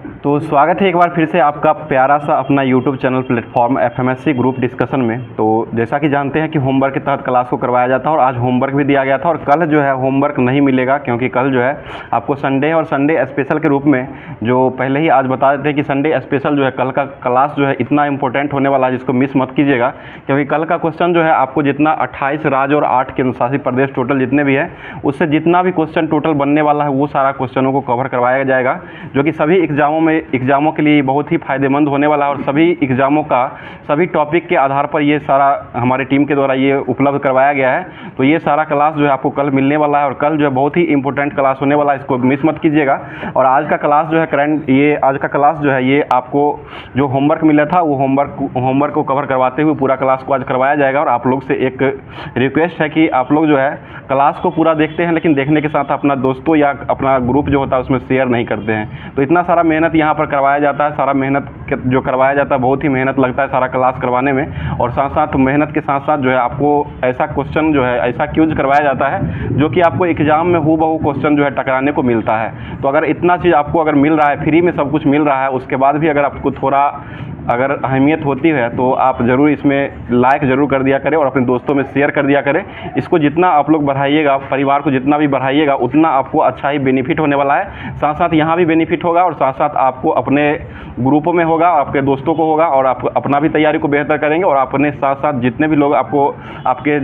तो स्वागत है एक बार फिर से आपका प्यारा सा अपना YouTube channel platform FMSC group discussion में। तो जैसा कि जानते हैं कि होमवर्क के तहत क्लास को करवाया जाता है और आज होमवर्क भी दिया गया था और कल जो है होमवर्क नहीं मिलेगा, क्योंकि कल जो है आपको संडे है और संडे स्पेशल के रूप में जो पहले ही आज बता देते हैं कि संडे स्पेशल जो है कल का क्लास जो है इतना इंपॉर्टेंट होने वाला है जिसको मिस मत कीजिएगा, क्योंकि कल का क्वेश्चन जो है आपको जितना 28 राज्य और 8 केंद्रशासित प्रदेश टोटल जितने भी हैं उससे जितना भी क्वेश्चन टोटल बनने वाला है वो सारा क्वेश्चनों को कवर करवाया जाएगा, जो कि सभी एग्ज़ामों के लिए बहुत ही फ़ायदेमंद होने वाला है। और सभी एग्ज़ामों का सभी टॉपिक के आधार पर ये सारा हमारे टीम के द्वारा ये उपलब्ध करवाया गया है। तो ये सारा क्लास जो है आपको कल मिलने वाला है और कल जो है बहुत ही इंपॉर्टेंट क्लास होने वाला है, इसको मिस मत कीजिएगा। और आज का क्लास जो है आज का क्लास जो है ये आपको जो होमवर्क मिला था वो होमवर्क को कवर करवाते हुए पूरा क्लास को आज करवाया जाएगा। और आप लोग से एक रिक्वेस्ट है कि आप लोग जो है क्लास को पूरा देखते हैं, लेकिन देखने के साथ अपना दोस्तों या अपना ग्रुप जो होता है उसमें शेयर नहीं करते हैं। तो इतना सारा मेहनत यहाँ पर करवाया जाता है, सारा मेहनत जो करवाया जाता है बहुत ही मेहनत लगता है सारा क्लास करवाने में। और साथ साथ मेहनत के साथ साथ जो है आपको ऐसा क्वेश्चन जो है ऐसा क्यूज करवाया जाता है जो कि आपको एग्जाम में हूबहू क्वेश्चन जो है टकराने को मिलता है। तो अगर इतना चीज़ आपको अगर मिल रहा है, फ्री में सब कुछ मिल रहा है, उसके बाद भी अगर आपको थोड़ा अगर अहमियत होती है तो आप ज़रूर इसमें लाइक ज़रूर कर दिया करें और अपने दोस्तों में शेयर कर दिया करें। इसको जितना आप लोग बढ़ाइएगा, परिवार को जितना भी बढ़ाइएगा उतना आपको अच्छा ही बेनिफिट होने वाला है। साथ साथ यहाँ भी बेनिफिट होगा और साथ साथ आपको अपने ग्रुपों में होगा, आपके दोस्तों को होगा और आप अपना भी तैयारी को बेहतर करेंगे और अपने साथ साथ जितने भी लोग आपसे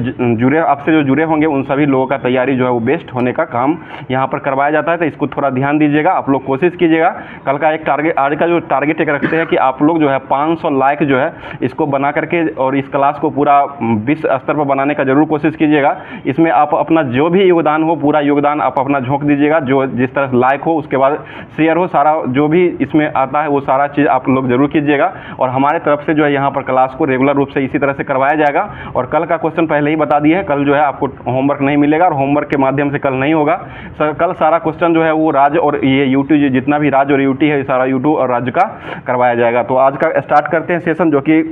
जो जुड़े होंगे उन सभी लोगों का तैयारी जो है वो बेस्ट होने का काम यहाँ पर करवाया जाता है। तो इसको थोड़ा ध्यान दीजिएगा, आप लोग कोशिश कीजिएगा। कल का एक टारगेट, आज का जो टारगेट एक रखते हैं कि आप लोग जो है 500 लाइक जो है इसको बना करके और इस क्लास को पूरा विश्व स्तर पर बनाने का जरूर कोशिश कीजिएगा। इसमें आप अपना जो भी योगदान हो पूरा योगदान आप अपना झोंक दीजिएगा, जो जिस तरह से लाइक हो उसके बाद शेयर हो, सारा जो भी इसमें आता है वो सारा चीज़ आप लोग जरूर कीजिएगा। और हमारे तरफ से जो है यहाँ पर क्लास को रेगुलर रूप से इसी तरह से करवाया जाएगा। और कल का क्वेश्चन पहले ही बता दिए है, कल जो है आपको होमवर्क नहीं मिलेगा और होमवर्क के माध्यम से कल नहीं होगा। कल सारा क्वेश्चन जो है वो राज्य और ये यूटी जितना भी राज्य और यूटी है सारा यूटी और राज्य का करवाया जाएगा। तो आज का स्टार्ट करते हैं सेशन, जो कि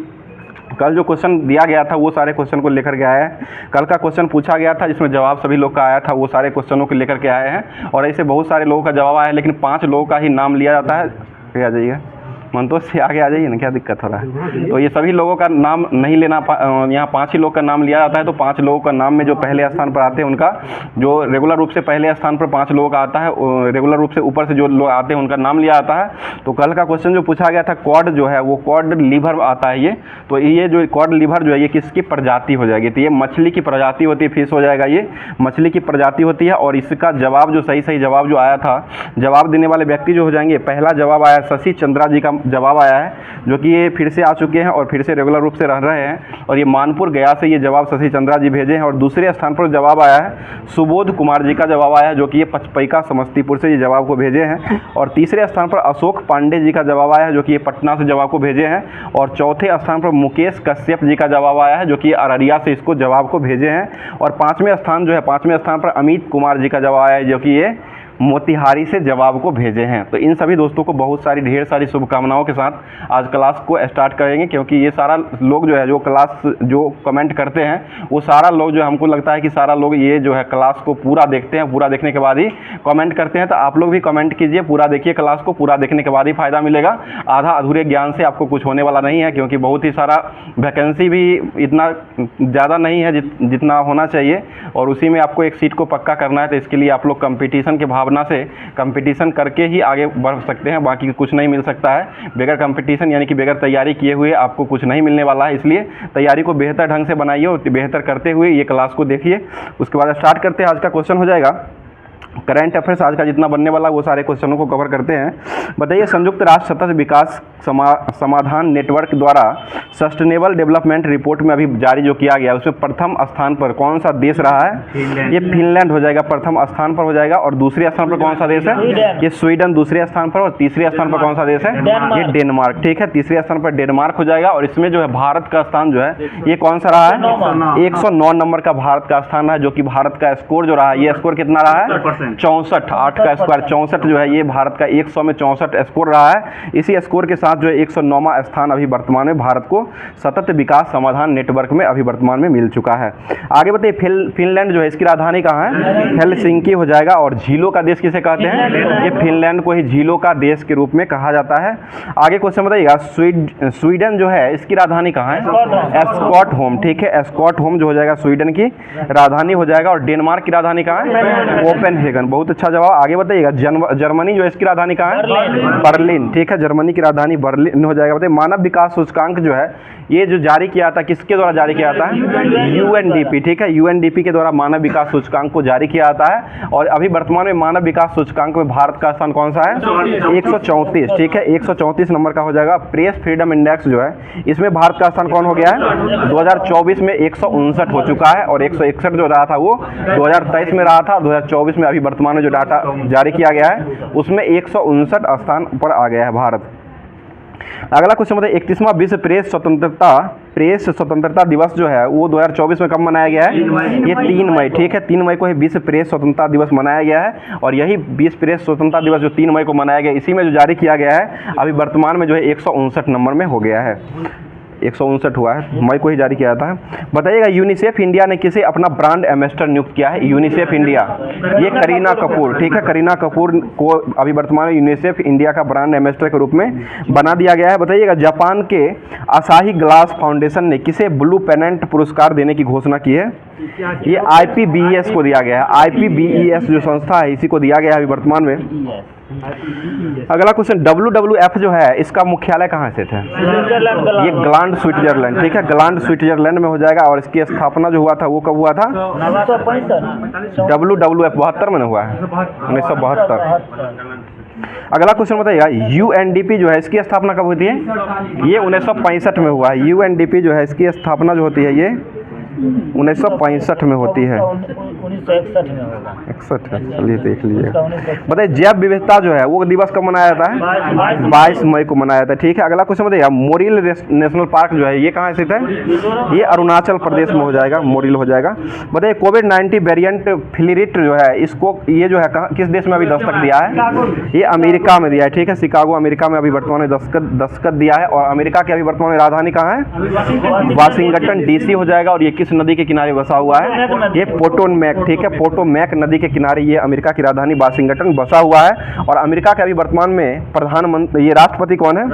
कल जो क्वेश्चन दिया गया था वो सारे क्वेश्चन को लेकर के आया है। कल का क्वेश्चन पूछा गया था जिसमें जवाब सभी लोग का आया था, वो सारे क्वेश्चनों को लेकर के आए हैं और ऐसे बहुत सारे लोगों का जवाब आया है, लेकिन 5 लोगों का ही नाम लिया जाता है। आ जाइए मंतोष से आगे आ जाइए ना, क्या दिक्कत हो रहा है। तो ये सभी लोगों का नाम नहीं लेना, यहाँ 5 ही लोग का नाम लिया जाता है। तो 5 लोगों का नाम में जो पहले स्थान पर आते हैं उनका जो रेगुलर रूप से पहले स्थान पर 5 लोगों का आता है, रेगुलर रूप से ऊपर से जो लोग आते हैं उनका नाम लिया जाता है। तो कल का क्वेश्चन जो पूछा गया था कॉड जो है वो कॉड लीवर आता है ये। तो ये जो कॉड लीवर जो है ये किसकी प्रजाति हो जाएगी, तो ये मछली की प्रजाति होती है, फिश हो जाएगा, ये मछली की प्रजाति होती है। और इसका जवाब जो सही जवाब जो आया था, जवाब देने वाले व्यक्ति जो हो जाएंगे, पहला जवाब आया शशि चंद्रा जी का जवाब आया है, जो कि ये फिर से आ चुके हैं और फिर से रेगुलर रूप से रह रहे हैं। और ये मानपुर गया से ये जवाब शशि चंद्रा जी भेजे हैं। और दूसरे स्थान पर जवाब आया है सुबोध कुमार जी का जवाब आया है, जो कि ये पचपैका समस्तीपुर से ये जवाब को भेजे हैं। और तीसरे स्थान पर अशोक पांडे जी का जवाब आया है, जो कि ये पटना से जवाब को भेजे हैं। और चौथे स्थान पर मुकेश कश्यप जी का जवाब आया है, जो कि अररिया से इसको जवाब को भेजे हैं। और पाँचवें स्थान पर अमित कुमार जी का जवाब आया है, जो कि ये मोतिहारी से जवाब को भेजे हैं। तो इन सभी दोस्तों को बहुत सारी ढेर सारी शुभकामनाओं के साथ आज क्लास को स्टार्ट करेंगे, क्योंकि ये सारा लोग जो है जो क्लास जो कमेंट करते हैं वो सारा लोग जो हमको लगता है कि सारा लोग ये जो है क्लास को पूरा देखते हैं, पूरा देखने के बाद ही कमेंट करते हैं। तो आप लोग भी कमेंट कीजिए, पूरा देखिए क्लास को, पूरा देखने के बाद ही फ़ायदा मिलेगा। आधा अधूरे ज्ञान से आपको कुछ होने वाला नहीं है, क्योंकि बहुत ही सारा वैकेंसी भी इतना ज़्यादा नहीं है जितना होना चाहिए और उसी में आपको एक सीट को पक्का करना है। तो इसके लिए आप लोग कंपटीशन के भावना से कंपटीशन करके ही आगे बढ़ सकते हैं, बाकी कुछ नहीं मिल सकता है। बगैर कंपटीशन यानी कि बगैर तैयारी किए हुए आपको कुछ नहीं मिलने वाला है। इसलिए तैयारी को बेहतर ढंग से बनाइए और बेहतर करते हुए ये क्लास को देखिए। उसके बाद स्टार्ट करते हैं। आज का क्वेश्चन हो जाएगा करंट अफेयर्स, आज का जितना बनने वाला वो सारे क्वेश्चनों को कवर करते हैं। बताइए, संयुक्त राष्ट्र सतत विकास समाधान नेटवर्क द्वारा सस्टेनेबल डेवलपमेंट रिपोर्ट में अभी जारी जो किया गया उसमें प्रथम स्थान पर कौन सा देश रहा है? ये फिनलैंड हो जाएगा, प्रथम स्थान पर हो जाएगा। और दूसरे स्थान पर कौन सा देश है? ये स्वीडन दूसरे स्थान पर। और तीसरे स्थान पर कौन सा देश है? ये डेनमार्क। ठीक है, तीसरे स्थान पर डेनमार्क हो जाएगा। और इसमें जो है भारत का स्थान जो है ये कौन सा रहा है? 109 नंबर का भारत का स्थान है, जो कि भारत का स्कोर जो रहा है, ये स्कोर कितना रहा है? 64, 8 का स्क्वायर 64 जो है ये भारत का 100 में 64 स्कोर रहा है। इसी स्कोर के साथ जो है 109वां स्थान अभी वर्तमान में भारत को सतत विकास समाधान नेटवर्क में अभी वर्तमान में मिल चुका है। आगे बताइए, फिनलैंड जो है इसकी राजधानी कहाँ है? हेलसिंकी हो जाएगा। और झीलों का देश किसे कहते हैं? ये फिनलैंड को ही झीलों का देश के रूप में कहा जाता है। आगे क्वेश्चन बताइएगा, स्वीडन जो है इसकी राजधानी कहाँ है? स्टॉकहोम। ठीक है, स्टॉकहोम जो हो जाएगा स्वीडन की राजधानी हो जाएगा। और डेनमार्क की राजधानी कहाँ है? कोपेनहेगन। बहुत अच्छा जवाब। आगे बताइएगा, जर्मनी जो है इसकी राजधानी कहाँ है? बर्लिन। ठीक है, जर्मनी की राजधानी बर्लिन हो जाएगा। बताइए, मानव विकास सूचकांक जो है ये जो जारी किया था, किसके द्वारा जारी किया जाता है? यूएनडीपी। ठीक है, यूएनडीपी के द्वारा मानव विकास सूचकांक को जारी किया जाता है। और अभी वर्तमान में मानव विकास सूचकांक में भारत का स्थान कौन सा है? 134। ठीक है, 134 नंबर का हो जाएगा। प्रेस फ्रीडम इंडेक्स जो है इसमें भारत का स्थान कौन हो गया है? 2024 में 159 हो चुका है। और 161 जो रहा था वो 2023 में रहा था। 2024 में अभी वर्तमान में जो डाटा जारी किया गया है उसमें 159 स्थान पर आ गया है भारत। अगला क्वेश्चन बताइए, 31वां विश्व प्रेस स्वतंत्रता दिवस जो है वो 2024 में कब मनाया गया है? ये 3 मई। ठीक है, 3 मई को ही विश्व प्रेस स्वतंत्रता दिवस मनाया गया है। और यही विश्व प्रेस स्वतंत्रता दिवस जो 3 मई को मनाया गया, इसी में जो जारी किया गया है अभी वर्तमान में जो है 159 नंबर में हो गया है। 159 हुआ है, मई को ही जारी किया जाता है। बताइएगा, यूनिसेफ इंडिया ने किसे अपना ब्रांड एम्बेसडर नियुक्त किया है? यूनिसेफ इंडिया, ये करीना कपूर। ठीक है, करीना कपूर को अभी वर्तमान में यूनिसेफ इंडिया का ब्रांड एम्बेसडर के रूप में बना दिया गया है। बताइएगा, जापान के असाही ग्लास फाउंडेशन ने किसे ब्लू पेनेंट पुरस्कार देने की घोषणा की है? ये IPBES को दिया गया है। IPBES जो संस्था है इसी को दिया गया है अभी वर्तमान में। अगला क्वेश्चन, WWF जो है इसका मुख्यालय कहाँ स्थित है? ये ग्लांड स्विट्जरलैंड। ठीक है, ग्लांड स्विट्जरलैंड में हो जाएगा। और इसकी स्थापना जो हुआ था वो कब हुआ था? WWF 72 में हुआ है, 1972। अगला क्वेश्चन बताइएगा, UNDP जो है इसकी स्थापना कब होती है? ये 1965 में हुआ है। UNDP जो है इसकी स्थापना जो होती है ये 1965 में होती है। 1961 में होगा। 61 है, चलिए देख लीजिएगा। बताइए, जैव विविधता जो है वो दिवस कब मनाया जाता है? 22 मई को मनाया जाता है। ठीक है, अगला क्वेश्चन बताइए, मोरिल नेशनल पार्क जो है ये कहाँ स्थित है? ये अरुणाचल प्रदेश में हो जाएगा, मोरिल हो जाएगा। बताइए, कोविड-19 वेरिएंट फिलिरिट जो है इसको ये जो है किस देश में अभी दस्तक दिया है? ये अमेरिका में दिया है। ठीक है, शिकागो अमेरिका में अभी वर्तमान में दस्तखत दिया है। और अमेरिका की अभी वर्तमान में राजधानी कहाँ है? वाशिंगटन DC हो जाएगा। और ये किस नदी के किनारे बसा हुआ है? ये पोटोमैक। ठीक है, पोटोमैक नदी के किनारे ये अमेरिका की राजधानी वाशिंगटन बसा हुआ है। और अमेरिका के अभी वर्तमान में प्रधानमंत्री, ये राष्ट्रपति कौन है?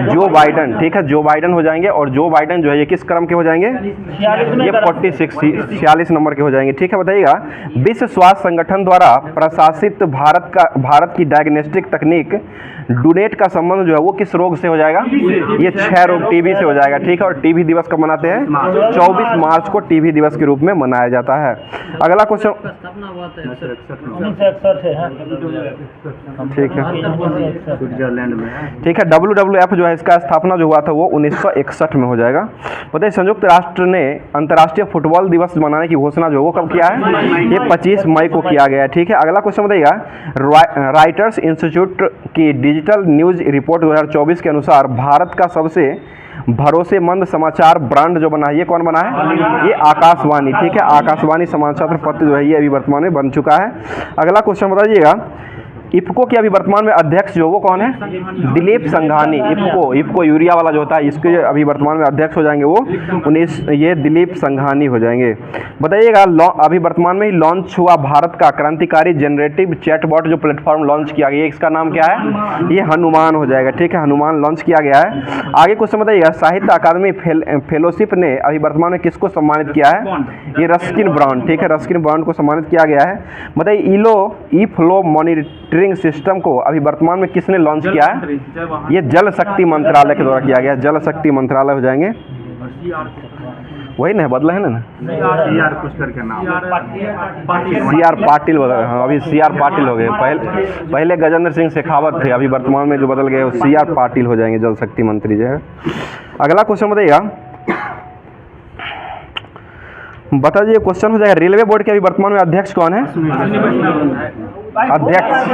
जो बाइडन। ठीक है, जो बाइडन हो जाएंगे। और जो बाइडन जो है ये किस क्रम के हो जाएंगे? ये 46 नंबर के हो जाएंगे। ठीक है, बताइएगा, विश्व स्वास्थ्य संगठन द्वारा प्रशासित भारत की डायग्नोस्टिक तकनीक डूनेट का संबंध जो है वो किस रोग से हो जाएगा? ये 6 रोग, टीबी से हो जाएगा। ठीक है, और टीबी दिवस कब मनाते हैं? 24 मार्च को टीबी दिवस के रूप में मनाया जाता है। अगला क्वेश्चन, ठीक है, स्विट्जरलैंड में। ठीक है, WWF जो है इसका स्थापना जो हुआ था वो 1961 में हो जाएगा। बताइए, संयुक्त राष्ट्र ने अंतर्राष्ट्रीय फुटबॉल दिवस मनाने की घोषणा जो वो कब किया है? ये 25 मई को किया गया है। ठीक है, अगला क्वेश्चन बताइएगा, राइटर्स इंस्टीट्यूट की डिजिटल न्यूज रिपोर्ट 2024 के अनुसार भारत का सबसे भरोसेमंद समाचार ब्रांड जो बना है ये कौन बना है? ये आकाशवाणी। ठीक है, आकाशवाणी समाचार पत्र जो है ये अभी वर्तमान में बन चुका है। अगला क्वेश्चन बताइएगा, इफ्को के अभी वर्तमान में अध्यक्ष जो वो कौन है? दिलीप संघानी। इफ्को यूरिया वाला जो होता है इसके अभी वर्तमान में अध्यक्ष हो जाएंगे वो ये दिलीप संघानी हो जाएंगे। बताइएगा, अभी वर्तमान में ही लॉन्च हुआ भारत का क्रांतिकारी जनरेटिव चैटबॉट जो प्लेटफॉर्म लॉन्च किया गया, इसका नाम क्या है? ये हनुमान हो जाएगा। ठीक है, हनुमान लॉन्च किया गया है। आगे क्वेश्चन बताइएगा, साहित्य अकादमी फेलोशिप ने अभी वर्तमान में किसको सम्मानित किया है? ये रस्किन ब्रांड। ठीक है, रस्किन ब्रांड को सम्मानित किया गया है। बताइए, ई फ्लो मॉनिटरिंग सिस्टम को अभी वर्तमान में किसने लॉन्च किया है? ये जल शक्ति मंत्रालय के द्वारा किया गया है। जल शक्ति मंत्रालय हो जाएंगे, वही ना बदला है ना? कुछ करके नाम CR पाटिल बदल। हाँ, अभी CR पाटिल हो गए। पहले गजेंद्र सिंह शेखावत थे, अभी वर्तमान में जो बदल गए वो CR पाटिल हो जाएंगे, जल शक्ति मंत्री जो है। अगला क्वेश्चन बताइएगा, बता दीजिए, क्वेश्चन हो जाएगा, रेलवे बोर्ड के अभी वर्तमान में अध्यक्ष कौन है? अध्यक्ष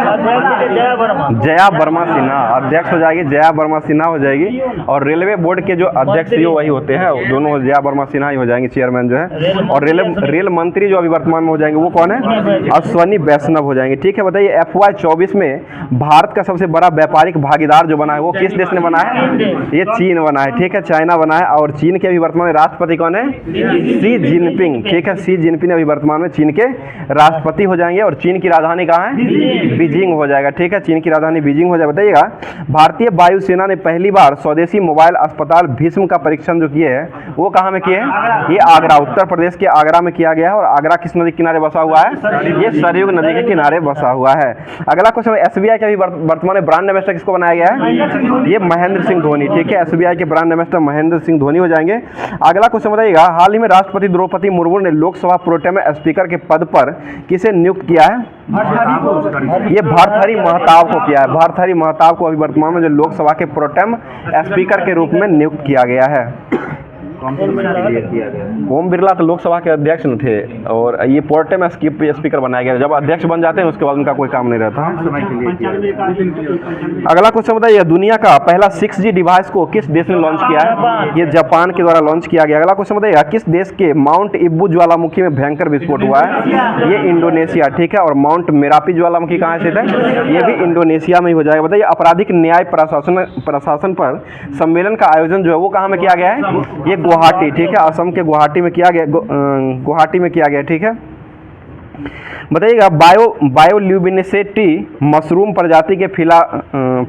जया वर्मा। जया वर्मा सिन्हा अध्यक्ष हो जाएगी, जया वर्मा सिन्हा हो जाएगी। और रेलवे बोर्ड के जो अध्यक्ष जो वही होते हैं, दोनों जया वर्मा सिन्हा ही हो जाएंगे, चेयरमैन जो है। और रेल मंत्री जो अभी वर्तमान में हो जाएंगे वो कौन है? अश्वनी वैष्णव हो जाएंगे। ठीक है, बताइए FY 24 में भारत का सबसे बड़ा व्यापारिक भागीदार जो बना है वो किस देश ने बना है? ये चीन बना है। ठीक है, चाइना बना है। और चीन के अभी वर्तमान में राष्ट्रपति कौन है? Xi Jinping. ठीक है, शी जिनपिंग अभी वर्तमान में चीन के राष्ट्रपति हो जाएंगे। और चीन की राजधानी कहाँ है? बीजिंग हो जाएगा। ठीक है, चीन की राजधानी बीजिंग हो जाएगा। बताइएगा, भारतीय वायुसेना ने पहली बार स्वदेशी मोबाइल अस्पताल भीष्म का परीक्षण जो किए हैं वो कहाँ में किए हैं? ये आगरा, उत्तर प्रदेश के आगरा में किया गया है। और आगरा किस नदी के किनारे बसा हुआ है? ये सरयू नदी के किनारे बसा हुआ है। अगला क्वेश्चन, SBI का भी वर्तमान में ब्रांड एम्बेसडर किसको बनाया गया है? ये महेंद्र सिंह धोनी। ठीक है, SBI के ब्रांड एम्बेसडर महेंद्र सिंह धोनी हो जाएंगे। अगला क्वेश्चन बताइएगा, हाल ही में राष्ट्रपति द्रौपदी मुर्मू ने लोकसभा प्रोटेम स्पीकर के पद पर किसे नियुक्त किया है? ये भर्तृहरि महताब को किया है। भर्तृहरि महताब को अभी वर्तमान में जो लोकसभा के प्रोटेम स्पीकर के रूप में नियुक्त किया गया है। ओम बिरला तो लोकसभा के अध्यक्ष न थे और ये प्रोटेम स्पीकर बनाया गया। जब अध्यक्ष बन जाते हैं उसके बाद उनका कोई काम नहीं रहता। अगला क्वेश्चन बताइए, दुनिया का पहला 6G डिवाइस को किस देश ने लॉन्च किया है? ये जापान के द्वारा लॉन्च किया गया। अगला क्वेश्चन बताइएगा, किस देश के माउंट इब्बू ज्वालामुखी में भयंकर विस्फोट हुआ है? ये इंडोनेशिया। ठीक है, और माउंट मेरापी ज्वालामुखी कहाँ स्थित है? ये भी इंडोनेशिया में ही हो जाएगा। बताइए, आपराधिक न्याय प्रशासन पर सम्मेलन का आयोजन जो है वो कहाँ में किया गया है? ये गुवाहाटी। ठीक है, असम के गुवाहाटी में किया गया। गुवाहाटी में किया गया। ठीक है, बताइएगा, बायोल्यूमिनेसेंटी मशरूम प्रजाति के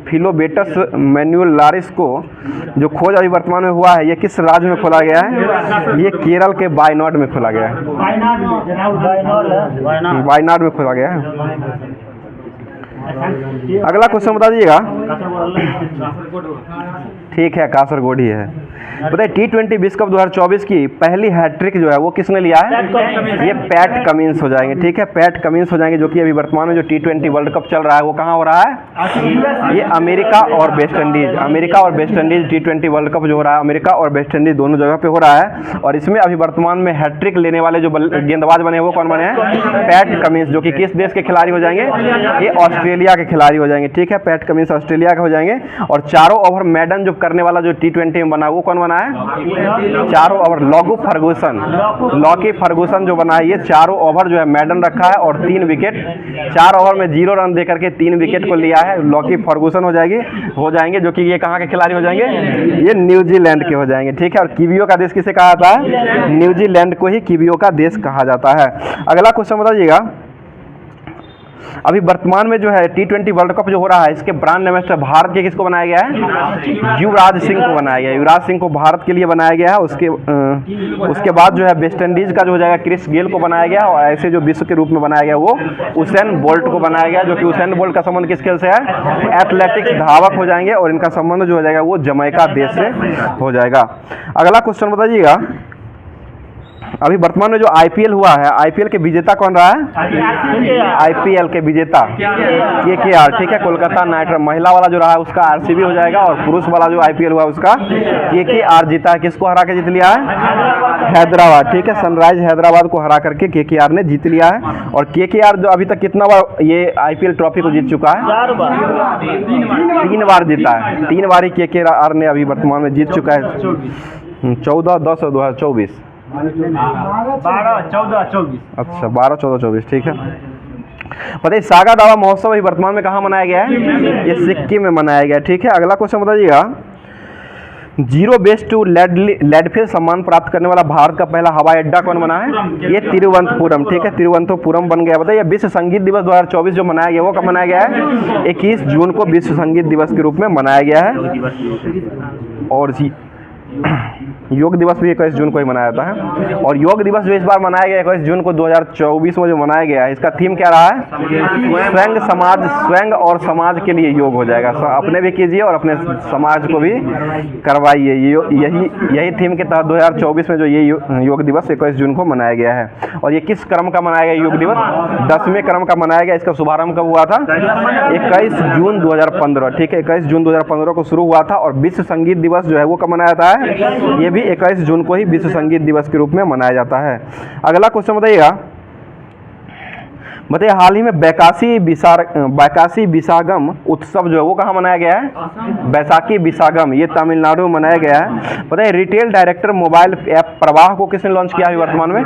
फिलोबेटस मैन्युलारिस को जो खोज अभी वर्तमान में हुआ है ये किस राज्य में खोला गया है? ये केरल के वायनाड में खोला गया है। वायनाड में खोला गया है। अगला क्वेश्चन बता दीजिएगा। ठीक है, कासरगोड ही है। बताइए, T20 विश्व कप 2024 की पहली हैट्रिक जो है वो किसने लिया है? ये पैट कमिंस हो जाएंगे। ठीक है, पैट कमिंस हो जाएंगे, जो कि अभी वर्तमान में जो T20 वर्ल्ड कप चल रहा है वो कहाँ हो रहा है? ये अमेरिका और वेस्ट इंडीज। अमेरिका और West Indies T20 world cup जो हो रहा है, अमेरिका और वेस्ट इंडीज दोनों जगह पे हो रहा है। और इसमें अभी वर्तमान में हैट्रिक लेने वाले जो गेंदबाज बने वो कौन बने हैं? पैट कमिंस, जो कि किस देश के खिलाड़ी हो जाएंगे? ये ऑस्ट्रेलिया के खिलाड़ी हो जाएंगे। ठीक है, पैट कमिंस ऑस्ट्रेलिया के हो जाएंगे। और चारों ओवर मैडन जो करने वाला जो T20 में बना वो कौन बना है? चारों ओवर लॉकी फर्गूसन जो बना है, ये चारों ओवर जो है मैडन रखा है और 3 विकेट, 4 ओवर में 0 रन देकर के 3 विकेट को लिया है। लॉकी फर्गूसन हो जाएंगे, जो कि ये कहाँ के खिलाड़ी हो जाएंगे? ये न्यूजीलैंड के हो जाएंगे। ठीक है, और कीवियो का देश किसे कहा जाता है? न्यूजीलैंड को ही कीवियो का देश कहा जाता है। अगला क्वेश्चन बताइएगा, अभी वर्तमान में जो है T20 वर्ल्ड कप जो हो रहा है इसके ब्रांड एम्बेसडर भारत के किसको बनाया गया है? युवराज सिंह को बनाया गया है। युवराज सिंह को भारत के लिए बनाया गया है। उसके बाद जो है वेस्ट इंडीज का जो हो जाएगा क्रिस गेल को बनाया गया। और ऐसे जो विश्व के रूप में बनाया गया वो उसेन बोल्ट को बनाया गया, जो कि उसेन बोल्ट का संबंध किस खेल से है? एथलेटिक्स धावक हो जाएंगे। और इनका संबंध जो हो जाएगा वो जमैका देश से हो जाएगा। अगला क्वेश्चन बताइएगा, अभी वर्तमान में जो IPL हुआ है, IPL के विजेता कौन रहा है? IPL के विजेता KKR। ठीक है, कोलकाता नाइट राइडर। महिला वाला जो रहा है उसका RCB हो जाएगा। और पुरुष वाला जो IPL हुआ उसका KKR जीता है। किसको हरा के जीत लिया है? हैदराबाद। ठीक है, सनराइज हैदराबाद को हरा करके KKR ने जीत लिया है। और KKR जो अभी तक कितना बार ये IPL ट्रॉफी को जीत चुका है? 3 बार जीता है। 3 बार ही KKR ने अभी वर्तमान में जीत चुका है। 14, 10 और 2024। 12, 14, 24। अच्छा, 12, 14, 24। ठीक है, बताइए, सागा दावा महोत्सव अभी वर्तमान में कहाँ मनाया गया है? ये सिक्किम में मनाया गया है। ठीक है, अगला क्वेश्चन बताइएगा, जीरो बेस्ट टू लैंडफिल सम्मान प्राप्त करने वाला भारत का पहला हवाई अड्डा कौन बना है? ये तिरुवनंतपुरम। ठीक है, तिरुवनंतपुरम बन गया। बताइए, विश्व संगीत दिवस 2024 जो मनाया गया वो कब मनाया गया है? 21 जून को विश्व संगीत दिवस के रूप में मनाया गया है। और योग दिवस भी 21 जून को ही मनाया जाता है। और योग दिवस जो इस बार मनाया गया 21 जून को 2024 में जो मनाया गया है, इसका थीम क्या रहा है? स्वयं और समाज के लिए योग हो जाएगा। अपने भी कीजिए और अपने समाज को भी करवाइए। यही थीम के तहत 2024 में जो ये योग दिवस 21 जून को मनाया गया है। और ये किस क्रम का मनाया गया योग दिवस? 10वें क्रम का मनाया गया। इसका शुभारंभ कब हुआ था? 21 जून 2015। ठीक है, 21 जून 2015 को शुरू हुआ था। और विश्व संगीत दिवस जो है वो कब मनाया जाता है? ये भी 21 जून को ही विश्व संगीत दिवस के रूप में मनाया जाता है। अगला क्वेश्चन बताइएगा, बताइए हाल ही में बैकासी विसागम उत्सव जो है वो कहाँ मनाया गया है? बैसाखी विसागम, ये तमिलनाडु में मनाया गया है। बताइए रिटेल डायरेक्टर मोबाइल ऐप प्रवाह को किसने लॉन्च किया है वर्तमान में?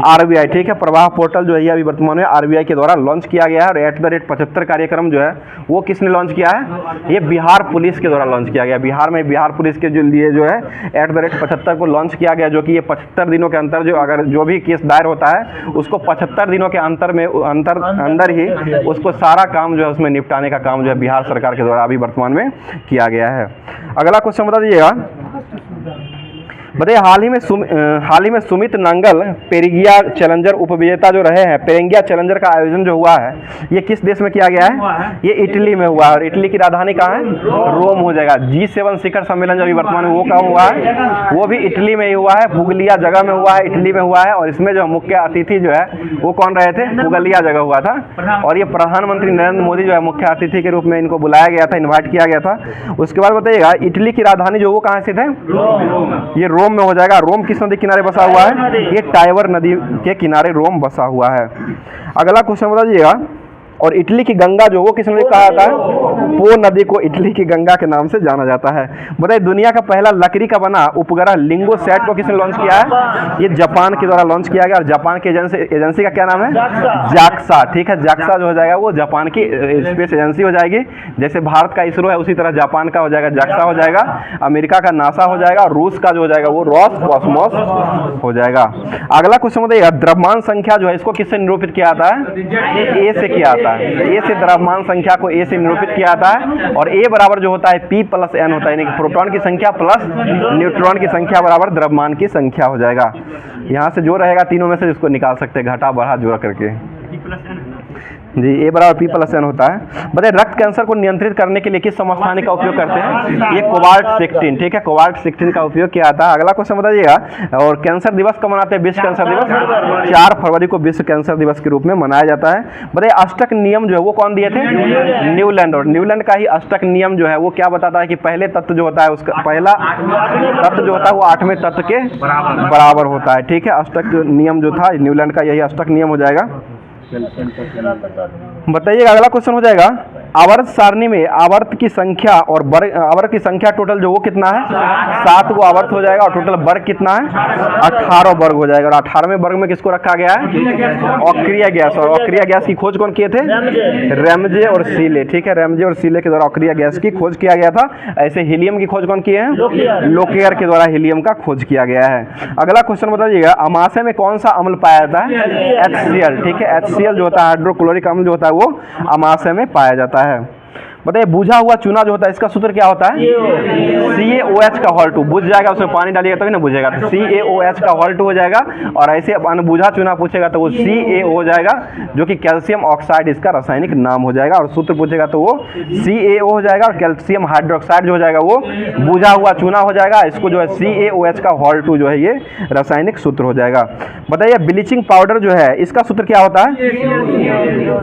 आरबीआई, ठीक है। प्रवाह पोर्टल जो है ये अभी वर्तमान में आरबीआई के द्वारा लॉन्च किया गया है। और @75 कार्यक्रम जो है वो किसने लॉन्च किया है? ये बिहार पुलिस के द्वारा लॉन्च किया गया। बिहार में बिहार पुलिस के जो लिए जो है @75 को लॉन्च किया गया, जो कि ये 75 दिनों के अंतर जो अगर जो भी केस दायर होता है उसको 75 दिनों के अंदर ही उसको सारा काम जो है उसमें निपटाने का काम जो है बिहार सरकार के द्वारा अभी वर्तमान में किया गया है। अगला क्वेश्चन बता दीजिएगा। बताइए हाल ही में सुमित नांगल पेरिगिया चैलेंजर उपविजेता जो रहे हैं, पेरिगिया चैलेंजर का आयोजन जो हुआ है ये किस देश में किया गया है? ये इटली में हुआ है। और इटली की राजधानी कहाँ है? रोम हो जाएगा। G7 शिखर सम्मेलन जो अभी वर्तमान में वो कहाँ हुआ है? वो भी इटली में ही हुआ है, पुगलिया जगह में हुआ है, इटली में हुआ है। और इसमें जो मुख्य अतिथि जो है वो कौन रहे थे? पुगलिया जगह हुआ था। और ये प्रधानमंत्री नरेंद्र मोदी जो है मुख्य अतिथि के रूप में इनको बुलाया गया था, इन्वाइट किया गया था। उसके बाद बताइएगा इटली की राजधानी जो वो कहाँ स्थित है? ये रोम में हो जाएगा। रोम किस नदी किनारे बसा हुआ है? ये टाइबर नदी के किनारे रोम बसा हुआ है। अगला क्वेश्चन बता दीजिएगा। और इटली की गंगा जो वो किस नदी कहा जाता है? पो नदी को इटली की गंगा के नाम से जाना जाता है। बताइए दुनिया का पहला लकड़ी का बना उपग्रह लिंगोसैट को किसने लॉन्च किया है? ये जापान के द्वारा लॉन्च किया गया। और जापान की एजेंसी का क्या नाम है? जाक्सा, ठीक है। जाक्सा जो हो जाएगा वो जापान की स्पेस एजेंसी हो जाएगी। जैसे भारत का इसरो है उसी तरह जापान का हो जाएगा जाक्सा हो जाएगा, अमेरिका का नासा हो जाएगा, और रूस का जो हो जाएगा वो रॉसकॉस्मोस हो जाएगा। अगला क्वेश्चन बताइएगा द्रव्यमान संख्या जो है इसको किससे निरूपित किया जाता है? ए से किया जाता है। ए से द्रव्यमान संख्या को ए से निरूपित किया जाता है। और ए बराबर जो होता है P+N होता है, यानी कि प्रोटॉन की संख्या प्लस न्यूट्रॉन की संख्या बराबर द्रव्यमान की संख्या हो जाएगा। यहाँ से जो रहेगा तीनों में से इसको निकाल सकते हैं घटा बढ़ा जोड़ करके। जी, ए बराबर P+N होता है। बताइए रक्त कैंसर को नियंत्रित करने के लिए किस समस्थानिक का उपयोग करते हैं? ये कोबाल्ट 16, ठीक है। कोबाल्ट 16 का उपयोग किया जाता है। अगला क्वेश्चन बताइएगा। और कैंसर दिवस कब मनाते हैं? विश्व कैंसर दिवस 4 फरवरी को विश्व कैंसर दिवस के रूप में मनाया जाता है। बताइए अष्टक नियम जो है वो कौन दिए थे? न्यूलैंड। और न्यूलैंड का ही अष्टक नियम जो है वो क्या बताता है कि पहले तत्व जो होता है उसका पहला तत्व जो होता है वो 8वें तत्व के बराबर होता है, ठीक है। अष्टक नियम जो था न्यूलैंड का यही अष्टक नियम हो जाएगा। बताइएगा अगला क्वेश्चन हो जाएगा। आवर्त सारणी में आवर्त की संख्या और वर्ग, आवर्त की संख्या टोटल जो वो कितना है? 7 को आवर्त हो जाएगा। और टोटल वर्ग कितना है? 18 वर्ग हो जाएगा। और 18वें वर्ग में किसको रखा गया है? अक्रिय गैस। और अक्रिय गैस की खोज कौन किए थे? रैमजे और सीले, ठीक है। रैमजे और सीले के द्वारा अक्रिय गैस की खोज किया गया था। ऐसे हीलियम की खोज कौन किए हैं? लोकेयर के द्वारा हीलियम का खोज किया गया है। अगला क्वेश्चन बताइएगा अमाशय में कौन सा अम्ल पाया जाता है? HCl, ठीक है। HCl जो होता है हाइड्रोक्लोरिक अम्ल जो होता है वो अमाशय में पाया जाता है। बताइए बुझा हुआ चूना जो होता है इसका सूत्र क्या होता है? CaOH का होल 2। बुझ जाएगा उसमें पानी डालिएगा तभी ना बुझेगा, तो CaOH का होल 2 हो जाएगा। और ऐसे अनबुझा चूना पूछेगा तो वो CaO हो जाएगा, जो कि कैल्शियम ऑक्साइड इसका रासायनिक नाम हो जाएगा। और सूत्र पूछेगा तो वो CaO हो जाएगा। और कैल्शियम हाइड्रोक्साइड जो हो जाएगा वो बुझा हुआ चूना हो जाएगा। इसको जो है CaOH का होल 2 जो है ये रासायनिक सूत्र हो जाएगा। बताइए ब्लीचिंग पाउडर जो है इसका सूत्र क्या होता है?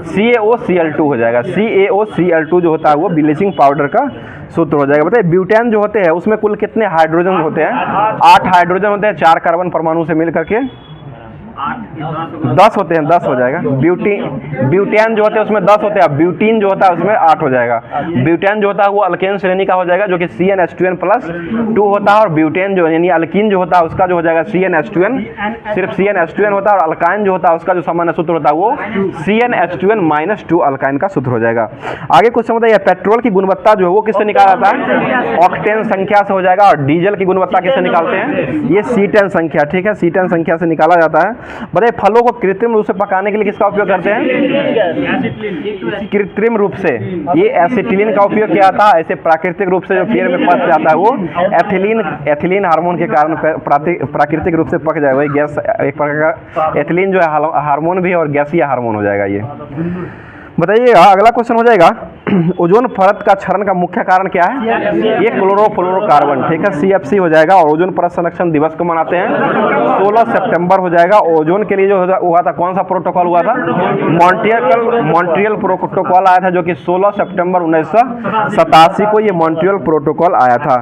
CaOCl2 हो जाएगा। CaOCl2 जो होता है वो ब्लीचिंग पाउडर का सूत्र हो जाएगा। बताइए ब्यूटेन जो होते हैं उसमें कुल कितने हाइड्रोजन होते हैं? 8 हाइड्रोजन होते हैं 4 कार्बन परमाणु से मिलकर के 10 होते हैं, 10 हो जाएगा। ब्यूटेन जो होते हैं उसमें 10 होते हैं। ब्यूटीन जो होता है उसमें 8 हो जाएगा। ब्यूटेन जो होता है वो अल्केन श्रेणी का हो जाएगा, जो कि CnH2n+2 होता है। और ब्यूटेन जो यानी अल्कीन जो होता है उसका जो हो जाएगा CnH2n, सिर्फ CnH2n होता है। और अल्काइन जो होता है उसका जो सामान्य सूत्र होता है वो CnH2n-2 अल्काइन का सूत्र हो जाएगा। आगे क्वेश्चन बताइए पेट्रोल की गुणवत्ता जो है वो किससे निकाला जाता है? ऑक्टेन संख्या से हो जाएगा। और डीजल की गुणवत्ता किससे निकालते हैं? ये C10 संख्या, ठीक है। C10 संख्या से निकाला जाता है। बताइए फलों को कृत्रिम रूप से पकाने के लिए किसका उपयोग करते हैं? कृत्रिम रूप से ये एसिटिलीन का उपयोग किया था। ऐसे प्राकृतिक रूप से जो पेड़ में पक जाता है वो एथिलीन हार्मोन के कारण प्राकृतिक रूप से पक जाएगा। वही गैस एक प्रकार का एथिलीन जो है हार्मोन भी है और गैसीय हार्मोन हो जाएगा ये। बताइए अगला क्वेश्चन हो जाएगा ओजोन परत का क्षरण का मुख्य कारण क्या है? ये क्लोरोफ्लोरोकार्बन, ठीक है, CFC हो जाएगा। और ओजोन परत संरक्षण दिवस को मनाते हैं 16 सितंबर हो जाएगा। ओजोन के लिए जो हुआ था, कौन सा प्रोटोकॉल हुआ था? मॉन्ट्रियल प्रोटोकॉल आया था, जो कि 16 सितंबर 1987 को ये मॉन्ट्रियल प्रोटोकॉल आया था।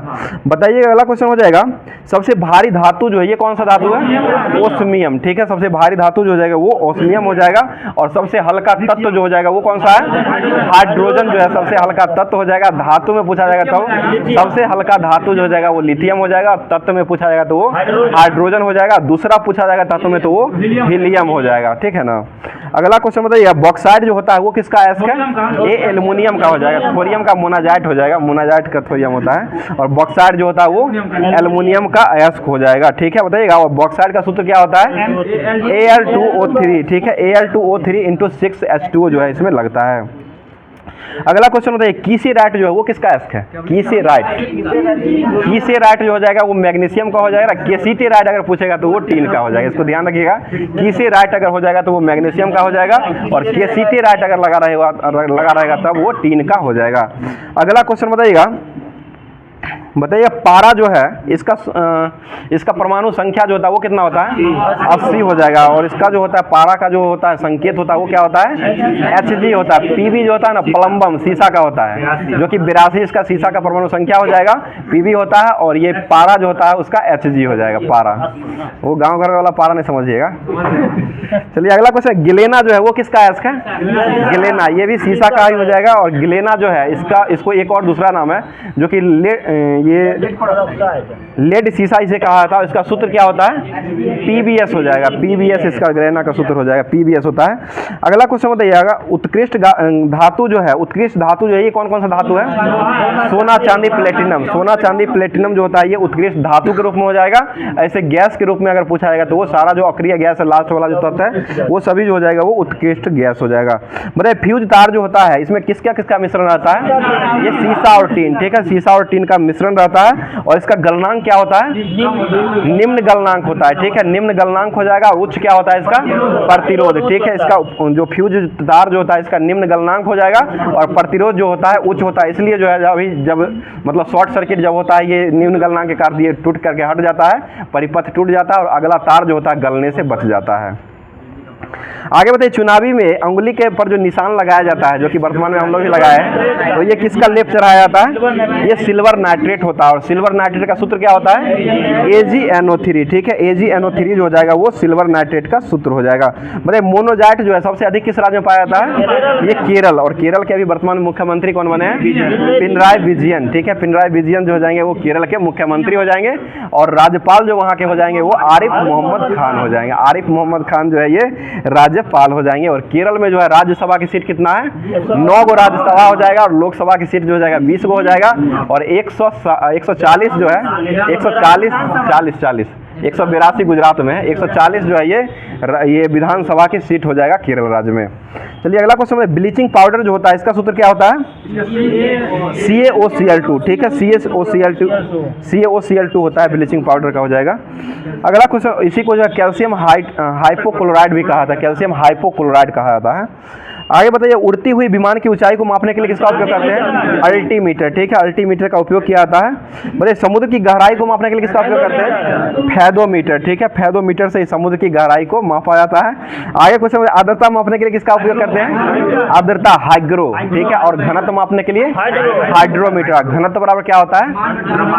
बताइए अगला क्वेश्चन हो जाएगा, सबसे भारी धातु जो है ये कौन सा धातु है? ओस्मियम, ठीक है, सबसे भारी धातु जो हो जाएगा वो ओस्मियम हो जाएगा। और सबसे हल्का तत्व जो हो जाएगा वो कौन सा है? हाइड्रोजन जो है सबसे हल्का तत्व हो जाएगा। धातु में पूछा जाएगा तो सबसे हल्का धातु जो हो जाएगा वो लिथियम हो जाएगा। और तत्व में पूछा जाएगा तो वो हाइड्रोजन हो जाएगा। दूसरा पूछा जाएगा तत्व में तो वो हीलियम हो जाएगा, ठीक है ना। अगला क्वेश्चन बताइए, बॉक्साइट जो होता है वो किसका अयस्क है? ये एल्युमिनियम का हो जाएगा। थोरियम का मोनाजाइट हो जाएगा, मोनाजाइट का थोरियम होता है। और बॉक्साइट जो होता है वो एल्युमिनियम का अयस्क हो जाएगा, ठीक है। बताइएगा, और बॉक्साइट का सूत्र क्या होता है? Al2O3, ठीक है, Al2O3 × 6H2O जो है इसमें लगता है। अगला क्वेश्चन बताइए, कीसेराइट जो है वो किसका अयस्क है? कीसेराइट जो हो जाएगा वो मैग्नीशियम का हो जाएगा। केसिटेराइट अगर पूछेगा तो वो टीन का हो जाएगा, इसको ध्यान रखिएगा। कीसेराइट अगर हो जाएगा तो वो मैग्नीशियम का हो जाएगा। और केसिटेराइट अगर लगा रहेगा तब वो टीन का हो जाएगा। अगला क्वेश्चन बताइए पारा जो है इसका परमाणु संख्या जो होता है वो कितना होता है? 80 हो जाएगा। और इसका जो होता है पारा का जो होता है संकेत होता है वो क्या होता है? Hg होता है। Pb जो होता है ना प्लम्बम शीशा का होता है, जो कि 82 इसका शीशा का परमाणु संख्या हो जाएगा, Pb होता है। और ये पारा जो होता है उसका Hg हो जाएगा, पारा। वो गाँव घर वाला पारा नहीं समझिएगा। चलिए अगला क्वेश्चन, गिलेना जो है वो किसका अयस्क है? गिलेना, ये भी शीशा का ही हो जाएगा। और गिलेना जो है इसको एक और दूसरा नाम है, जो कि लेड शीशा इसे कहा था। इसका सूत्र क्या होता है? PbS हो जाएगा। PbS इसका गिलेना का सूत्र हो जाएगा, PbS होता है। अगला क्वेश्चन बताइएगा, उत्कृष्ट धातु जो है, उत्कृष्ट धातु जो है ये कौन कौन सा धातु है? सोना चांदी प्लेटिनम। सोना चांदी प्लेटिनम जो होता है ये उत्कृष्ट धातु के रूप में हो जाएगा। ऐसे गैस के रूप में अगर पूछा जाएगा तो वो सारा जो अक्रिय गैस है, लास्ट वाला जो तत्व है वो सभी जो हो जाएगा वो उत्कृष्ट गैस हो जाएगा। बताइए फ्यूज तार जो होता है इसमें किसका किसका मिश्रण रहता है? ये शीशा और टीन, ठीक है, शीशा और टीन का मिश्रण रहता है। और इसका गलनांक क्या होता है? निम्न गलनांक होता है, ठीक है, निम्न गलनांक हो जाएगा। उच्च क्या होता है इसका? प्रतिरोध, ठीक है। इसका जो फ्यूज तार जो होता है इसका निम्न गलनांक हो जाएगा। और प्रतिरोध जो होता है उच्च होता है। इसलिए जो है जब मतलब शॉर्ट सर्किट जब होता है ये निम्न गलनांक के कारण ये टूट करके हट जाता है, परिपथ टूट जाता है और अगला तार जो होता है गलने से बच जाता है। आगे बताइए, चुनावी में अंगुली के पर जो निशान लगाया जाता है, जो कि वर्तमान में हम लोग भी लगाए हैं, तो ये किसका लेप चढ़ाया जाता है? ये सिल्वर नाइट्रेट होता है। और सिल्वर नाइट्रेट का सूत्र क्या होता है? AgNO3, ठीक है, AgNO3 जो हो जाएगा वो सिल्वर नाइट्रेट का सूत्र हो जाएगा। बताइए मोनोजाइट जो है सबसे अधिक किस राज्य में पाया जाता है? ये केरल। और केरल के अभी वर्तमान में मुख्यमंत्री कौन बने हैं? पिनराई विजयन, ठीक है, पिनराई विजयन जो हो जाएंगे वो केरल के मुख्यमंत्री हो जाएंगे। और राज्यपाल जो वहाँ के हो जाएंगे वो आरिफ मोहम्मद खान हो जाएंगे। आरिफ मोहम्मद खान जो है ये राज्यपाल हो जाएंगे। और केरल में जो है राज्यसभा की सीट कितना है? 9 गो राज्यसभा हो जाएगा। और लोकसभा की सीट जो हो जाएगा 20 गो हो जाएगा। और 140 जो है 182 गुजरात में है, 140 जो है ये विधानसभा की सीट हो जाएगा केरल राज्य में। चलिए अगला क्वेश्चन है, ब्लीचिंग पाउडर जो होता है इसका सूत्र क्या होता है? CaOCl2, ठीक है, CaOCl2 होता है ब्लीचिंग पाउडर का हो जाएगा। अगला क्वेश्चन, इसी को जो है कैल्शियम हाइपोक्लोराइड भी कहा था, कैल्शियम हाइपोक्लोराइड कहा जाता है। आगे बताइए, उड़ती हुई विमान की ऊंचाई को मापने के लिए किसका उपयोग करते हैं? अल्टीमीटर, ठीक है, अल्टीमीटर का उपयोग किया जाता है। बताइए समुद्र की गहराई को मापने के लिए किसका उपयोग करते हैं? फैदोमीटर, ठीक है, फैदोमीटर से समुद्र की गहराई को मापा जाता है। आगे क्वेश्चन, आर्द्रता मापने के लिए किसका उपयोग करते हैं? आर्द्रता, हाइग्रो, ठीक है। और घनत्व मापने के लिए हाइड्रोमीटर। घनत्व बराबर क्या होता है?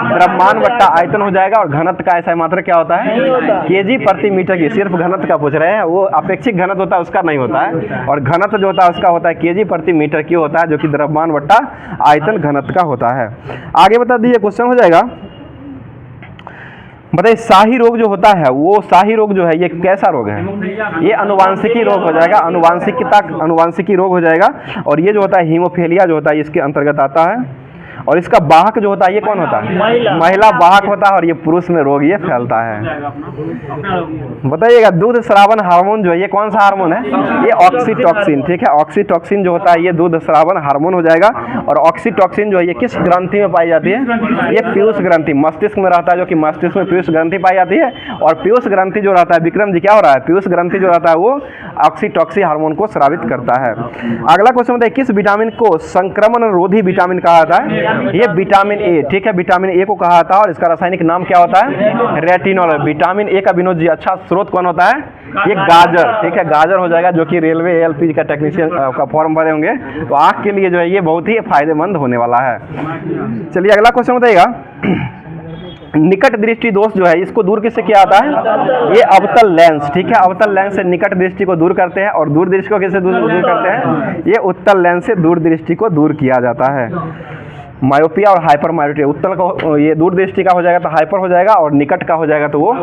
द्रव्यमान बट्टा आयतन हो जाएगा। और घनत्व का ऐसा मात्रा क्या होता है? केजी प्रति मीटर की। सिर्फ घनत्व का पूछ रहे हैं, वो अपेक्षित घनत्व होता है उसका नहीं होता है। और घनत्व जो होता है उसका होता है केजी प्रति मीटर की होता है, जो कि द्रव्यमान बट्टा आयतन घनत्व का होता है। आगे बता दीजिए, क्वेश्चन हो जाएगा, बताइए शाही रोग जो होता है वो शाही रोग जो है ये कैसा रोग है? ये अनुवांशिकी रोग हो जाएगा, अनुवांशिकी रोग हो जाएगा। और ये जो होता है हीमोफीलिया जो होता है इसके अंतर्गत आता है। और इसका वाहक जो होता है ये कौन होता है? महिला वाहक होता है, और ये पुरुष में रोग ये फैलता है। बताइएगा, दूध स्रावन हार्मोन जो है ये कौन सा हार्मोन है? ये ऑक्सीटॉक्सिन, ठीक है। ऑक्सीटॉक्सिन जो होता है ये दूध स्रावन हार्मोन हो जाएगा। और ऑक्सीटॉक्सिन जो है ये किस ग्रंथि में पाई जाती है? ये पीयूष ग्रंथि, मस्तिष्क में रहता है, जो कि मस्तिष्क में पीयूष ग्रंथि पाई जाती है। और पीयूष ग्रंथि जो रहता है, विक्रम जी क्या हो रहा है, पीयूष ग्रंथि जो रहता है वो ऑक्सीटॉक्सिन हार्मोन को स्रावित करता है। अगला क्वेश्चन बताइए, किस विटामिन को संक्रमण रोधी विटामिन कहा जाता है? ये विटामिन ए, ठीक है, विटामिन ए को कहा जाता है। और इसका रासायनिक नाम क्या होता है? रेटिनॉल। विटामिन ए का विनोद जी अच्छा स्रोत कौन होता है? ये गाजर, ठीक है, गाजर हो जाएगा, जो कि रेलवे एएलपी का टेक्नीशियन का फॉर्म भरे होंगे, तो आँख के लिए जो है ये बहुत ही फायदेमंद होने वाला है। चलिए अगला क्वेश्चन बताइएगा, निकट दृष्टि दोष जो है इसको दूर किससे किया जाता है? ये अवतल लेंस, ठीक है, अवतल लेंस से निकट दृष्टि को दूर करते हैं। और दूर दृष्टि को किससे दूर करते हैं? ये उत्तल लेंस से दूर दृष्टि को दूर किया जाता है। मायोपिया और हाइपर मायोपिया, उत्तल का ये दूर दृष्टि का हो जाएगा तो हाइपर हो जाएगा, और निकट का हो जाएगा तो वो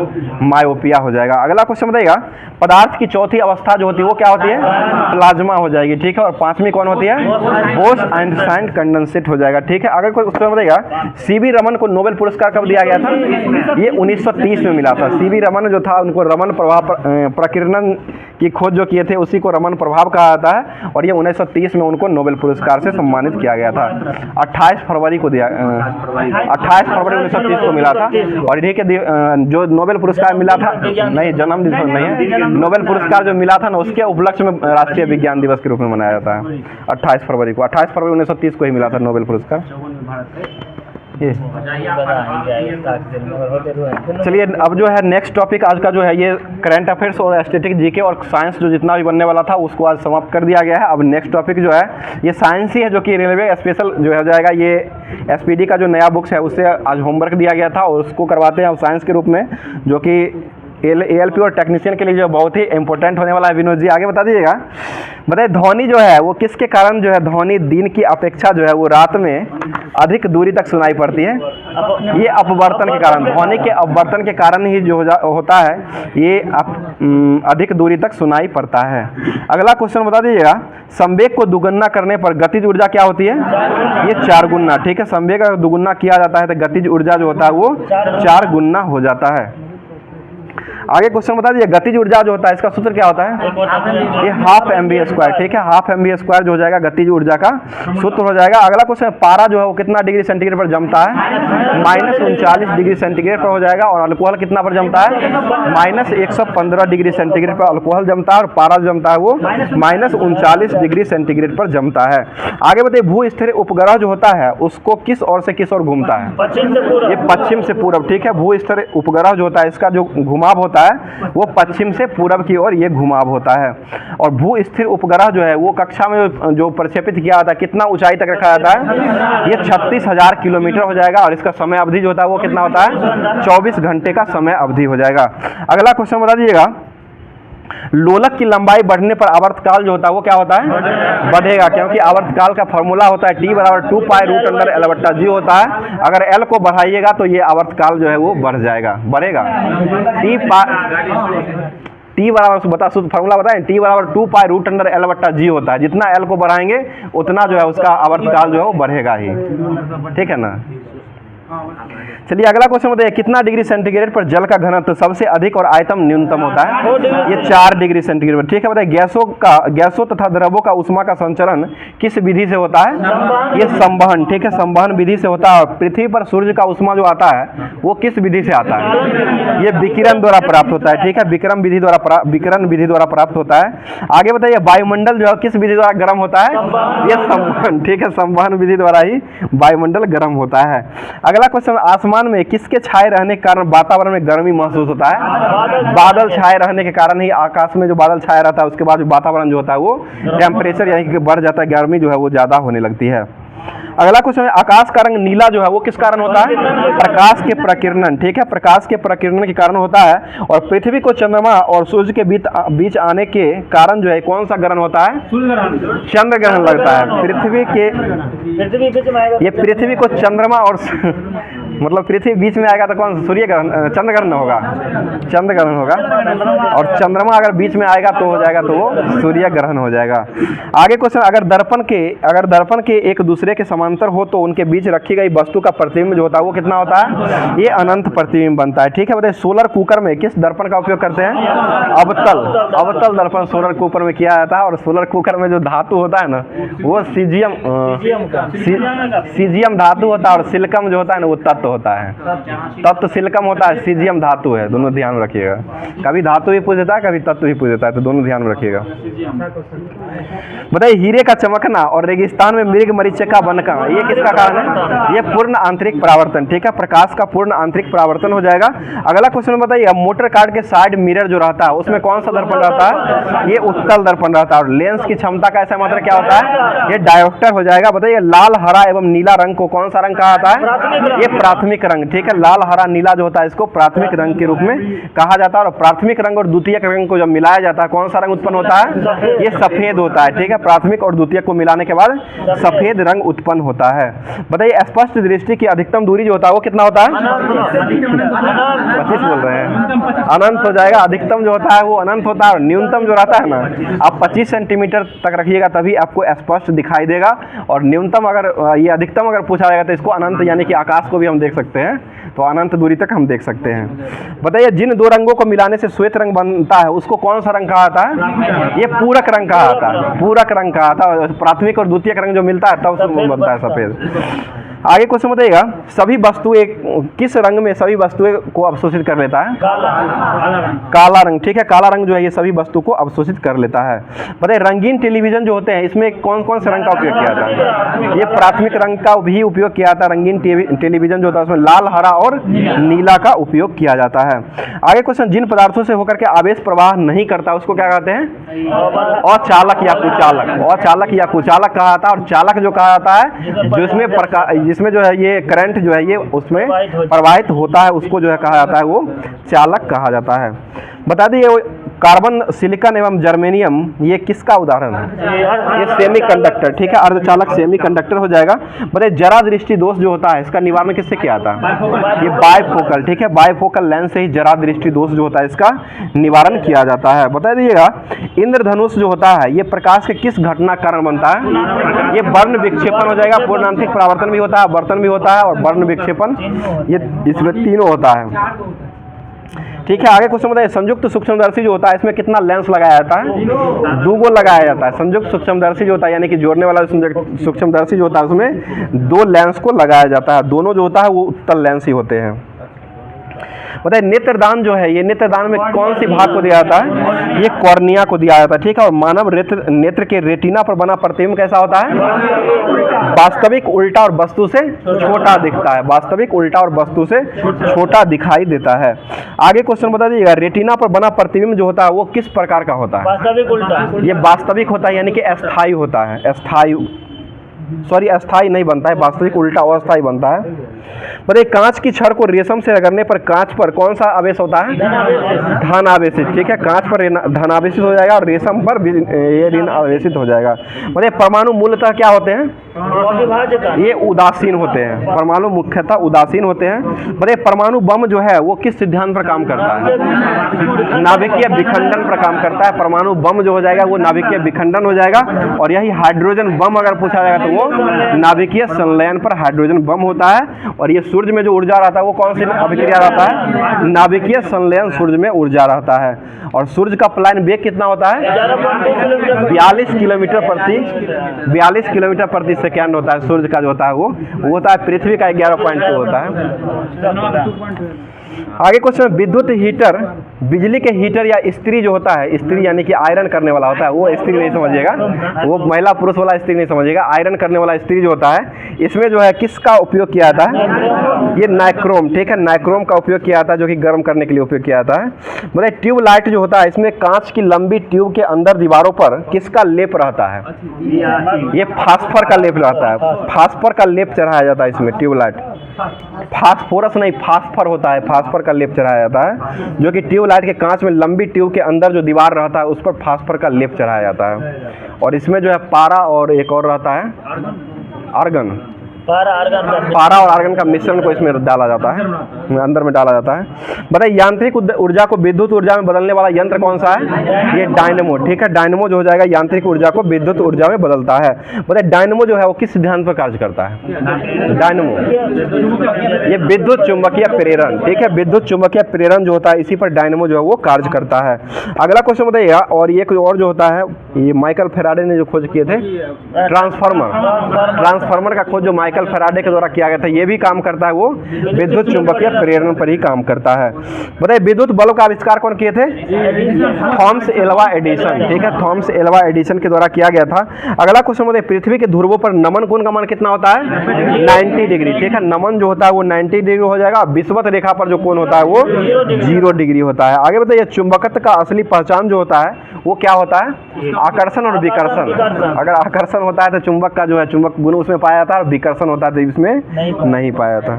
मायोपिया हो जाएगा। अगला क्वेश्चन बताइएगा, पदार्थ की चौथी अवस्था जो होती है वो क्या होती है? प्लाज्मा हो जाएगी, ठीक है। और पांचवी कौन होती है? बोस-आइंस्टाइन कंडेंसेट हो जाएगा, ठीक है। अगर कोई क्वेश्चन बताइएगा, सीवी रमन को नोबेल पुरस्कार कब दिया गया था? ये 1930 में मिला था। सीवी रमन जो था उनको रमन प्रभाव प्रकीर्णन की खोज जो किए थे उसी को रमन प्रभाव कहा जाता है। और ये 1930 में उनको नोबेल पुरस्कार से सम्मानित किया गया था। 28 फरवरी को दिया, 28 फरवरी 1930 को मिला था। और इन्हीं के जो नोबेल पुरस्कार मिला था, नहीं जन्मदिन नहीं है, नोबेल पुरस्कार जो मिला था ना उसके उपलक्ष्य में राष्ट्रीय विज्ञान दिवस के रूप में मनाया जाता है 28 फरवरी को। 28 फरवरी 1930 को ही मिला था नोबेल पुरस्कार। चलिए अब जो है नेक्स्ट टॉपिक आज का जो है ये करंट अफेयर्स और स्टैटिक जीके और साइंस जो जितना भी बनने वाला था उसको आज समाप्त कर दिया गया है। अब नेक्स्ट टॉपिक जो है ये साइंस ही है, जो कि रेलवे स्पेशल जो हो जाएगा। ये एसपीडी का जो नया बुक्स है उससे आज होमवर्क दिया गया था और उसको करवाते हैं अब साइंस के रूप में, जो कि एएलपी और टेक्नीशियन के लिए जो बहुत ही इंपॉर्टेंट होने वाला है। विनोद जी आगे बता दीजिएगा। बताइए, ध्वनि जो है वो किसके कारण जो है ध्वनि दिन की अपेक्षा जो है वो रात में अधिक दूरी तक सुनाई पड़ती है? ये अपवर्तन के कारण, ध्वनि के अपवर्तन के कारण ही जो होता है ये अधिक दूरी तक सुनाई पड़ता है। अगला क्वेश्चन बता दीजिएगा, संवेग को दुगुना करने पर गतिज ऊर्जा क्या होती है? ये 4 गुना, ठीक है। संवेग अगर दुगुना किया जाता है तो गतिज ऊर्जा जो होता है वो 4 गुना हो जाता है। आगे क्वेश्चन बता दीजिए, गतिज ऊर्जा जो होता है इसका सूत्र क्या होता है? ये हाफ mv², ठीक है, हाफ mv² जो हो जाएगा गतिज ऊर्जा का सूत्र हो जाएगा। अगला क्वेश्चन, पारा जो है वो कितना डिग्री सेंटीग्रेड पर जमता है? -39 डिग्री सेंटीग्रेड पर हो जाएगा। और अल्कोहल कितना पर जमता है? -115 डिग्री सेंटीग्रेड पर अल्कोहल जमता है। और पारा जमता है वो -39 डिग्री सेंटीग्रेड पर जमता है। आगे बताइए, भू स्थिर उपग्रह जो होता है उसको किस ओर से किस ओर घूमता है? ये पश्चिम से पूरब, ठीक है। भू स्थिर उपग्रह जो होता है इसका जो घुमाव होता है वो पश्चिम से पूरब की ओर ये घुमाव होता है। और भू स्थिर उपग्रह जो है वो कक्षा में जो प्रक्षेपित किया जाता है कितना ऊंचाई तक रखा जाता है? ये 36,000 किलोमीटर हो जाएगा। और इसका समय अवधि जो होता है वो कितना होता है? 24 घंटे का समय अवधि हो जाएगा। अगला क्वेश्चन बता दीजिएगा, लोलक की लंबाई बढ़ने पर आवर्तकाल जो होता है वो क्या होता है? बढ़ेगा, क्योंकि आवर्तकाल का फॉर्मूला होता है T = 2π√L/g होता है। अगर L को बढ़ाइएगा तो ये आवर्तकाल जो है वो बढ़ जाएगा, बढ़ेगा। T बराबर बता फॉर्मूला बताएं, T = 2π√L/g होता है। जितना L को बढ़ाएंगे उतना जो है उसका आवर्तकाल जो है वो बढ़ेगा ही, ठीक है ना। चलिए अगला क्वेश्चन बताइए, कितना डिग्री सेंटीग्रेड पर जल का घनत्व सबसे अधिक और आयतन न्यूनतम होता है? ये 4 डिग्री सेंटीग्रेड पर, ठीक है। बताइए, गैसों तथा द्रवों का उष्मा का संचरण किस विधि से होता है? ये संवहन, ठीक है, संवहन विधि से होता है। पृथ्वी पर सूर्य का उष्मा जो आता है वो किस विधि से आता है? ये विकिरण द्वारा प्राप्त होता है, ठीक है, विकिरण विधि द्वारा प्राप्त होता है। आगे बताइए, वायुमंडल जो है किस विधि द्वारा गर्म होता है? ये संवहन, ठीक है, संवहन विधि द्वारा ही वायुमंडल गर्म होता है। अगला क्वेश्चन, आसमान में किसके छाए रहने के कारण वातावरण में गर्मी महसूस होता है? बादल छाए रहने के कारण ही आकाश में जो बादल छाया रहता है उसके बाद वातावरण जो होता है वो टेम्परेचर यानी कि बढ़ जाता है, गर्मी जो है वो ज्यादा होने लगती है। अगला क्वेश्चन है, आकाश का रंग नीला जो है वो किस कारण होता है? प्रकाश के प्रकीर्णन, ठीक है, प्रकाश के प्रकीर्णन के कारण होता है। और पृथ्वी को चंद्रमा और सूर्य के बीच आने के कारण जो है कौन सा ग्रहण होता है? चंद्र ग्रहण लगता है। पृथ्वी को चंद्रमा और मतलब पृथ्वी बीच में आएगा तो कौन सूर्य ग्रहण चंद्र ग्रहण होगा, चंद्र ग्रहण होगा। और चंद्रमा अगर बीच में आएगा तो हो जाएगा तो वो सूर्य ग्रहण हो जाएगा। आगे क्वेश्चन, अगर दर्पण के एक दूसरे के समांतर हो तो उनके बीच रखी गई वस्तु का प्रतिबिंब जो होता है वो कितना होता है? ये अनंत प्रतिबिंब बनता है। ठीक है, बताइए सोलर कुकर में किस दर्पण का उपयोग करते हैं? अवतल दर्पण सोलर कुकर में किया जाता है। और सोलर कुकर में जो धातु होता है ना वो सीजियम धातु होता है, और सिलिकम जो होता है ना वो तत्व होता है। तत्व सिलिकम होता है, सीजियम धातु है, दोनों ध्यान में रखिएगा। कभी धातु भी पूछ देता है, कभी तत्व भी पूछ देता है, तो दोनों ध्यान में रखिएगा। बताइए हीरे का चमकना और रेगिस्तान में मृग मरीचिका का बनना, ये किसका कारण है? ये पूर्ण आंतरिक परावर्तन। ठीक है, प्रकाश का पूर्ण आंतरिक परावर्तन हो जाएगा। अगला क्वेश्चन बताइए, मोटर कार के साइड मिरर जो रहता है उसमें कौन सा दर्पण रहता है? ये उत्तल दर्पण रहता है। और लेंस की क्षमता का ऐसा मात्रा क्या होता है? ये डायोप्टर हो जाएगा। बताइए लाल, हरा एवं नीला रंग को कौन सा रंग कहा जाता है? ये प्राथमिक रंग। ठीक है, लाल, हरा, नीला जो होता है इसको प्राथमिक रंग के रूप में कहा जाता है। और प्राथमिक रंग और द्वितीयक रंग को जब मिलाया जाता है कौन सा रंग उत्पन्न होता है? ये सफेद होता है। ठीक है, प्राथमिक और द्वितीयक को मिलाने के बाद सफेद रंग उत्पन्न होता है। बताइए स्पष्ट दृष्टि की अधिकतम दूरी जो होता है वो कितना होता है? 25 बोल रहे हैं, अनंत हो जाएगा। अधिकतम जो होता है वो अनंत होता है, और न्यूनतम जो रहता है ना आप 25 सेंटीमीटर तक रखिएगा तभी आपको स्पष्ट दिखाई देगा। और न्यूनतम अगर ये अधिकतम अगर पूछा जाएगा तो इसको अनंत यानी कि आकाश को भी हम देख सकते हैं, तो अनंत दूरी तक हम देख सकते हैं। बताइए जिन दो रंगों को मिलाने से श्वेत रंग बनता है उसको कौन सा रंग कहा जाता है? ये पूरक रंग कहा जाता है, पूरक रंग कहा जाता है। प्राथमिक और द्वितीयक रंग जो मिलता है तब उसमें बनता है सफेद। आगे क्वेश्चन बताइएगा, सभी वस्तुएं किस रंग में सभी वस्तुएं को अवशोषित कर लेता है? काला रंग। ठीक है, काला रंग जो है ये सभी वस्तु को अवशोषित कर लेता है। बताइए रंगीन टेलीविजन जो होते हैं इसमें कौन कौन से रंग का उपयोग किया जाता है? ये प्राथमिक रंग का भी उपयोग किया जाता है। रंगीन टेलीविजन जो होता है उसमें लाल, हरा और नीला का उपयोग किया जाता है। आगे क्वेश्चन, जिन पदार्थों से होकर के आवेश प्रवाह नहीं करता उसको क्या कहते हैं? अचालक या कुचालक। अचालक या कुचालक कहा जाता है। और चालक जो कहा जाता है जिसमें जो है ये करंट जो है ये उसमें प्रवाहित होता है उसको जो है कहा जाता है वो चालक कहा जाता है। बता दिए कार्बन, सिलिकॉन एवं जर्मेनियम ये किसका उदाहरण है? ये सेमीकंडक्टर। ठीक है, अर्धचालक सेमीकंडक्टर हो जाएगा। बताइए जरा दृष्टि दोष जो होता है इसका निवारण किससे किया जाता है? ये बायफोकल। ठीक है, बायफोकल लेंस से ही जरा दृष्टि दोष जो होता है इसका निवारण किया जाता है। बता दीजिएगा इंद्रधनुष जो होता है ये प्रकाश के किस घटना कारण बनता है? ये वर्ण विक्षेपण हो जाएगा। पूर्ण आंतरिक परावर्तन भी होता है, वर्तन भी होता है और वर्ण विक्षेपण, ये इसमें तीनों होता है। ठीक है, आगे क्वेश्चन बताइए संयुक्त सूक्ष्मदर्शी जो होता है इसमें कितना लेंस लगाया जाता है? 2 लगाया जाता है। संयुक्त सूक्ष्मदर्शी जो होता है यानी कि जोड़ने वाला सूक्ष्मदर्शी जो होता है उसमें 2 लेंस को लगाया जाता है। दोनों जो होता है वो उत्तल लेंस ही होते हैं। बताइए नेत्रदान जो है ये नेत्रदान में कौन सी भाग को दिया जाता है? ये कॉर्निया को दिया जाता है। ठीक है, और मानव नेत्र के रेटिना पर बना प्रतिबिंब कैसा होता है? वास्तविक, उल्टा और वस्तु से छोटा दिखता है। वास्तविक, उल्टा और वस्तु से छोटा दिखाई देता है। आगे क्वेश्चन बता दीजिएगा रेटिना पर बना प्रतिबिंब जो होता है वो किस प्रकार का होता है? वास्तविक उल्टा। ये वास्तविक होता है यानी कि अस्थायी होता है। अस्थायी नहीं बनता है, वास्तविक उल्टा अस्थायी बनता है। बताइए कांच की छड़ को रेशम से रगड़ने पर कांच पर कौन सा आवेश होता है? धन आवेशित। ठीक है, कांच पर धन आवेशित हो जाएगा और रेशम पर ये ऋण आवेशित हो जाएगा। बताइए परमाणु मूलतः क्या होते हैं? ये उदासीन होते हैं। परमाणु मुख्यतः उदासीन होते हैं। बताइए परमाणु बम जो है वो किस सिद्धांत पर काम करता है? नाभिकीय विखंडन पर काम करता है। परमाणु बम जो हो जाएगा वो नाभिकीय विखंडन हो जाएगा। और यही हाइड्रोजन बम अगर पूछा जाएगा तो वो नाभिकीय संलयन पर हाइड्रोजन बम होता है। और ये सूर्य में जो ऊर्जा रहता है वो कौन सी अभिक्रिया रहता है? नाभिकीय संलयन सूर्य में ऊर्जा रहता है। और सूर्य का पलायन वेग कितना होता है? 42 किलोमीटर प्रति सेकंड होता है। सूर्य का जो होता है वो होता है पृथ्वी का 11.2 होता है। आगे क्वेश्चन विद्युत हीटर, बिजली के हीटर या इस्त्री जो होता है, इस्त्री यानी कि आयरन करने वाला होता है, वो इस्त्री नहीं समझिएगा, वो महिला पुरुष वाला इस्त्री नहीं समझिएगा। आयरन करने वाला इस्त्री जो होता है इसमें जो है किसका उपयोग किया जाता है? ये नाइक्रोम। ठीक है, नाइक्रोम का उपयोग किया जाता है जो कि गर्म करने के लिए उपयोग किया जाता है। मतलब ट्यूब लाइट जो होता है इसमें कांच की लंबी ट्यूब के अंदर दीवारों पर किसका लेप रहता है? ये फास्फर का लेप रहता है। फास्फर का लेप चढ़ाया जाता है इसमें ट्यूबलाइट। फास्फोरस नहीं, फास्फर होता है। फास्फर का लेप चढ़ाया जाता है जो कि ट्यूबलाइट के कांच में लंबी ट्यूब के अंदर जो दीवार रहता है उस पर फास्फर का लेप चढ़ाया जाता है। और इसमें जो है पारा और एक और रहता है आर्गन। पारा और आर्गन का मिश्रण को इसमें डाला जाता है, अंदर में डाला जाता है। बताइए यांत्रिक ऊर्जा को विद्युत ऊर्जा में बदलने वाला यंत्र कौन सा है? ये डायनेमो, ठीक है। डायनेमो जो हो जाएगा यांत्रिक ऊर्जा को विद्युत ऊर्जा में बदलता है। बताइए डायनेमो जो है वो किस सिद्धांत पर कार्य करता है? डायनेमो ये विद्युत चुंबकीय प्रेरण, ठीक है। विद्युत चुंबकीय प्रेरण जो होता है इसी पर डायनेमो जो है वो कार्य करता है। अगला क्वेश्चन बताइएगा, और ये कोई और जो होता है, ये माइकल फैराडे ने जो खोज किए थे ट्रांसफार्मर का खोज जो माइकल फैराडे के द्वारा किया गया था, ये भी काम करता है, वो विद्युत चुंबकीय प्रेरण पर ही काम करता है। बताइए विद्युत बल्ब का आविष्कार कौन किए थे? थॉमस एल्वा एडिसन, ठीक है। थॉमस एल्वा एडिसन के द्वारा किया गया था। अगला क्वेश्चन बताइए पृथ्वी के ध्रुवों पर नमन कोण का मान कितना होता है? 90 डिग्री, ठीक है। नमन जो होता है वो 90 डिग्री हो जाएगा। विषुवत रेखा पर जो कोण होता है वो 0 डिग्री होता है। आगे बताइए चुंबकत्व का असली पहचान जो होता है वो क्या होता है? आकर्षण और विकर्षण। अगर आकर्षण होता है तो चुंबक का जो है चुंबक गुण उसमें पाया जाता है, और विकर्षण होता है तो इसमें नहीं पाया जाता,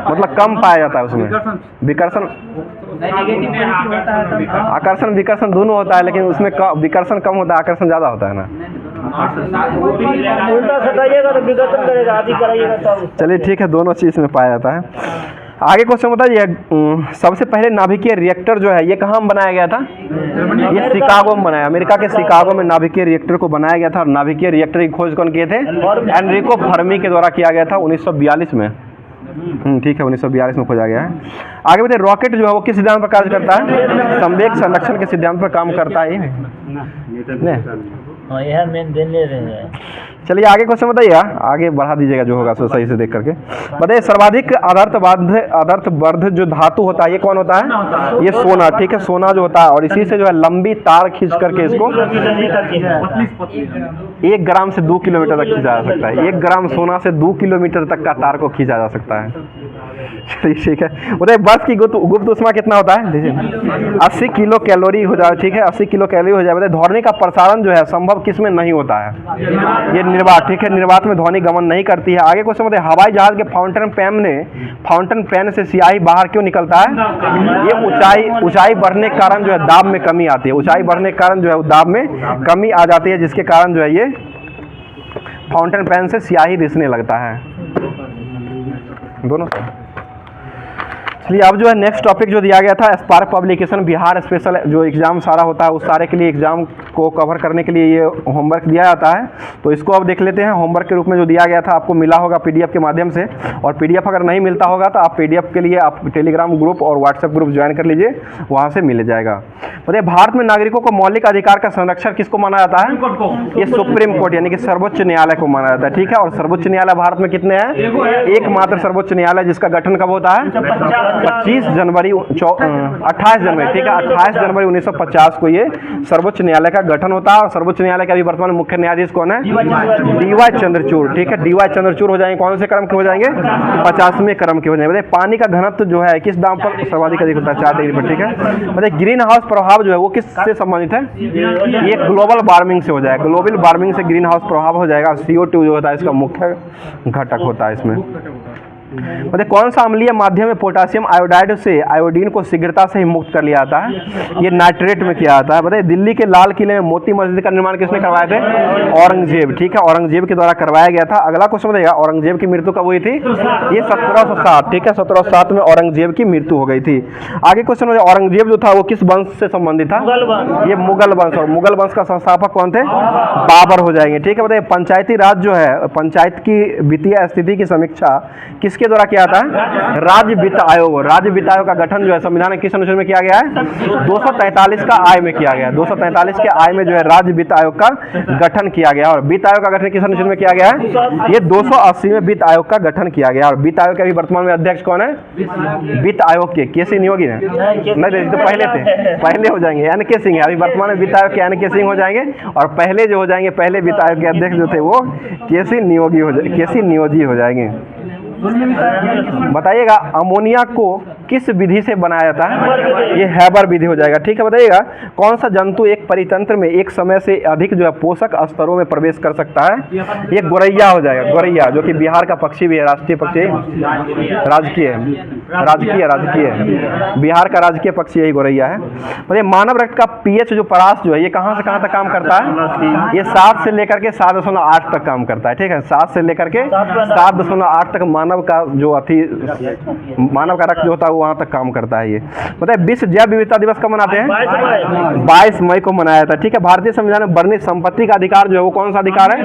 मतलब कम पाया जाता है उसमें। विकर्षण आकर्षण विकर्षण दोनों होता है, लेकिन उसमें विकर्षण कम होता है, आकर्षण ज्यादा होता है ना। उल्टा सटाइएगा तो विकर्षण करेगा, आदि कराइएगा तो। चलिए ठीक है, दोनों चीज में पाया जाता है। आगे क्वेश्चन बताइए, सबसे पहले नाभिकीय रिएक्टर जो है ये कहाँ बनाया गया था? ये शिकागो में बनाया, अमेरिका के शिकागो में नाभिकीय रिएक्टर को बनाया गया था। और नाभिकीय रिएक्टर की खोज कौन किए थे? एनरिको फर्मी के द्वारा किया गया था 1942 में, ठीक है। 1942 में खोजा गया है। आगे बताइए रॉकेट जो है वो किस सिद्धांत पर कार्य करता है? संवेग संरक्षण के सिद्धांत पर काम करता है। यह मेन देने रहे हैं। चलिए आगे क्वेश्चन बताइए, आगे बढ़ा दीजिएगा जो होगा सो सही से देख करके। बताइए सर्वाधिक आदर्शवर्ध जो धातु होता है ये कौन होता है? ये सोना, ठीक है। सोना जो होता है, और इसी से जो है लंबी तार खींच करके इसको 1 ग्राम से 2 किलोमीटर तक खींचा जा सकता है। 1 ग्राम सोना से 2 किलोमीटर तक का तार को खींचा जा सकता है। ठीक है। बताइए बर्फ की गुप्त ऊष्मा कितना होता है? देखिए 80 किलो कैलोरी हो जाए, ठीक है। 80 किलो कैलोरी हो जाए। बताइए ध्वनि का प्रसारण जो है संभव किसमें नहीं होता है? ये निर्वात, ठीक है। निर्वात में ध्वनि गमन नहीं करती है। आगे क्वेश्चन बताइए हवाई जहाज के फाउंटेन पेन से स्याही बाहर क्यों निकलता है? ये ऊंचाई बढ़ने के कारण जो है दाब में कमी आती है। ऊंचाई बढ़ने के कारण जो है दाब में कमी आ जाती है, जिसके कारण जो है ये फाउंटेन पेन से स्याही रिसने लगता है। दोनों चलिए अब जो है नेक्स्ट टॉपिक जो दिया गया था स्पार्क पब्लिकेशन बिहार स्पेशल जो एग्जाम सारा होता है उस सारे के लिए एग्जाम को कवर करने के लिए ये होमवर्क दिया जाता है। तो इसको अब देख लेते हैं। होमवर्क के रूप में जो दिया गया था आपको मिला होगा पीडीएफ के माध्यम से, और पीडीएफ अगर नहीं मिलता होगा तो आप पीडीएफ के लिए आप टेलीग्राम ग्रुप और व्हाट्सएप ग्रुप ज्वाइन कर लीजिए, वहाँ से मिल जाएगा। बताइए भारत में नागरिकों को मौलिक अधिकार का संरक्षण किसको माना जाता है? ये सुप्रीम कोर्ट यानी कि सर्वोच्च न्यायालय को माना जाता है, ठीक है। और सर्वोच्च न्यायालय भारत में कितने हैं? एकमात्र सर्वोच्च न्यायालय जिसका गठन कब होता है? 28 जनवरी 1950 को ये सर्वोच्च न्यायालय का गठन होता है। और सर्वोच्च न्यायालय का अभी वर्तमान मुख्य न्यायाधीश कौन है? डीवाई चंद्रचूड़, ठीक है। डीवाई चंद्रचूड़ हो जाएंगे, कौन से क्रम के हो जाएंगे? 50वें क्रम के हो जाएंगे। पानी का घनत्व जो है किस दाब पर सर्वाधिक अधिक होता है? 4 डिग्री पर, ठीक है। बताइए ग्रीन हाउस प्रभाव जो है वो किससे संबंधित है? ये ग्लोबल वार्मिंग से हो जाएगा। ग्लोबल वार्मिंग से ग्रीन हाउस प्रभाव हो जाएगा। CO2 जो होता है इसका मुख्य घटक होता है इसमें। बताइए कौन सा अम्लीय माध्यम में पोटासियम आयोडाइड से आयोडीन को शीघ्रता से ही मुक्त कर लिया जाता है? ये नाइट्रेट में किया जाता है। बताइए दिल्ली के लाल किले में मोती मस्जिद का निर्माण किसने करवाए थे? औरंगजेब, ठीक है। औरंगजेब के द्वारा करवाया गया था। अगला क्वेश्चन बताइएगा औरंगजेब की मृत्यु कब हुई थी? ये 1707, ठीक है। 1707 में औरंगजेब की मृत्यु हो गई थी। आगे क्वेश्चन बताइए औरंगजेब जो था वो किस वंश से संबंधित था? ये मुगल वंश, और मुगल वंश का संस्थापक कौन थे? बाबर हो जाएंगे, ठीक है। बताइए पंचायती राज जो है, पंचायत की वित्तीय स्थिति की समीक्षा किसके द्वारा किया था? राज्य वित्त आयोग। राज्य वित्त आयोग का गठन जो है संविधान के किस अनुच्छेद में किया गया है? 243 का आय में किया गया। 243 के आय में जो है राज्य वित्त आयोग का गठन किया गया। और वित्त आयोग का गठन किस अनुच्छेद में किया गया है? ये 280 में वित्त आयोग का गठन किया गया। और वित्त आयोग के अभी वर्तमान में अध्यक्ष कौन है? वित्त आयोग के केसी नियोगी ने नहीं, तो पहले थे, पहले हो जाएंगे NK सिंह है। अभी वर्तमान में वित्त आयोग के NK सिंह हो जाएंगे, और पहले जो हो जाएंगे पहले वित्त आयोग के अध्यक्ष जो थे वो केसी नियोगी हो जाएंगे। बताइएगा अमोनिया को किस विधि से बनाया जाता है? ये हैबर विधि हो जाएगा। ठीक है, बताइएगा कौन सा जंतु एक परितंत्र में एक समय से अधिक जो है पोषक स्तरों में प्रवेश कर सकता है? ये गोरैया हो जाएगा। गोरैया जो कि बिहार का पक्षी भी है, राष्ट्रीय पक्षी, राजकीय बिहार का राजकीय पक्षी यही गोरैया है। मतलब मानव रक्त का पीएच जो परास जो है ये कहाँ से कहाँ तक काम करता है? ये 7 से लेकर के 7.8 तक काम करता है। ठीक है, 7 से लेकर के 7.8 तक मानव का जो मानव का रक्त जो होता है वो वहाँ तक काम करता है। ये मतलब विश्व जैव विविधता दिवस कब मनाते हैं? 22 मई को मनाया जाता है। ठीक है, भारतीय संविधान में वर्णित संपत्ति का अधिकार जो है वो कौन सा अधिकार है?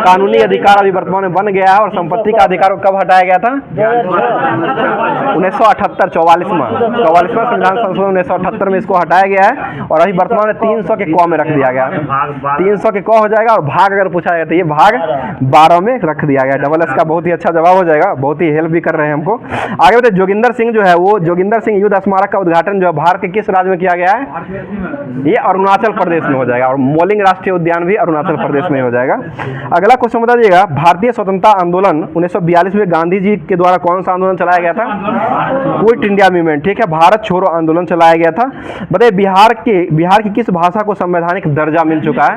कानूनी अधिकार अभी वर्तमान में बन गया है। और संपत्ति का अधिकार को कब हटाया गया था? 1978 44वां संविधान संशोधन 1978 में इसको हटाया गया है। और अभी वर्तमान में 300 के क में रख दिया गया है। 300 के क हो जाएगा। और भाग अगर पूछा जाए तो ये भाग 12 में रख दिया गया। डबल एस का बहुत ही अच्छा जवाब हो जाएगा, बहुत ही हेल्प भी कर रहे हैं हमको। आगे बताइए, जोगिंदर सिंह जो है वो जोगिंदर सिंह युद्ध स्मारक का उद्घाटन जो है भारत के किस राज्य में किया गया है? ये अरुणाचल प्रदेश में हो जाएगा। और मोलिंग राष्ट्रीय उद्यान भी अरुणाचल प्रदेश में हो जाएगा। अगला क्वेश्चन बता दीजिएगा, भारतीय स्वतंत्रता आंदोलन 1942 में गांधी जी के द्वारा कौन सा आंदोलन चलाया गया था? Quit India movement. ठीक है, भारत छोड़ो आंदोलन चलाया गया था। बताइए बिहार की किस भाषा को संवैधानिक दर्जा मिल चुका है?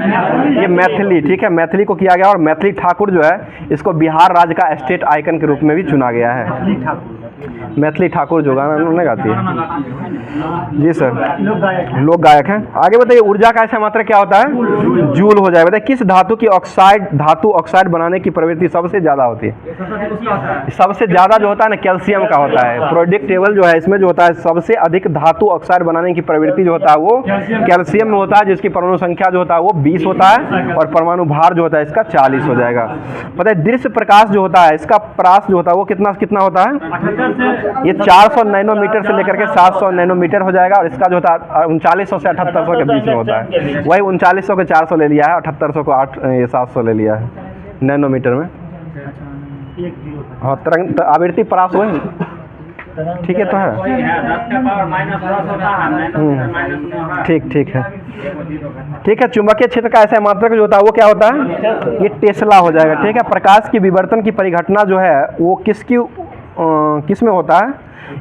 ये मैथिली। ठीक है, मैथिली को किया गया। और मैथिली ठाकुर जो है इसको बिहार राज्य का स्टेट आइकन के रूप में भी चुना गया है। मैथिली ठाकुर जो गाना उन्होंने गाती है। जी सर, लोक गायक हैं। आगे बताइए, ऊर्जा का ऐसा मात्रा क्या होता है? जूल हो जाए। बताइए किस धातु की धातु ऑक्साइड बनाने की प्रवृत्ति सबसे ज्यादा होती है? सबसे ज्यादा जो होता है ना कैल्शियम का होता है। प्रोडिक्ट टेबल जो है इसमें जो होता है सबसे अधिक धातु ऑक्साइड बनाने की प्रवृत्ति जो होता है वो कैल्शियम में होता है, जिसकी परमाणु संख्या जो होता है वो 20 होता है। और परमाणु भार जो होता है इसका 40 हो जाएगा। पता है दृश्य प्रकाश जो होता है इसका परास जो होता है वो कितना होता है? ये 400 नैनोमीटर से लेकर के 700 नैनोमीटर हो जाएगा। और इसका जो होता है 3900 से 7800 के बीच में होता है। वही 3900 के 400 ले लिया है, 7800 को 700 ले लिया है नैनोमीटर में। हाँ, तरंग आवृत्ति परास वही ठीक है तो है। ठीक है। चुंबकीय क्षेत्र का ऐसा मात्रक जो होता है वो क्या होता है? ये टेस्ला हो जाएगा। ठीक है, प्रकाश की विवर्तन की परिघटना जो है वो किस में होता है?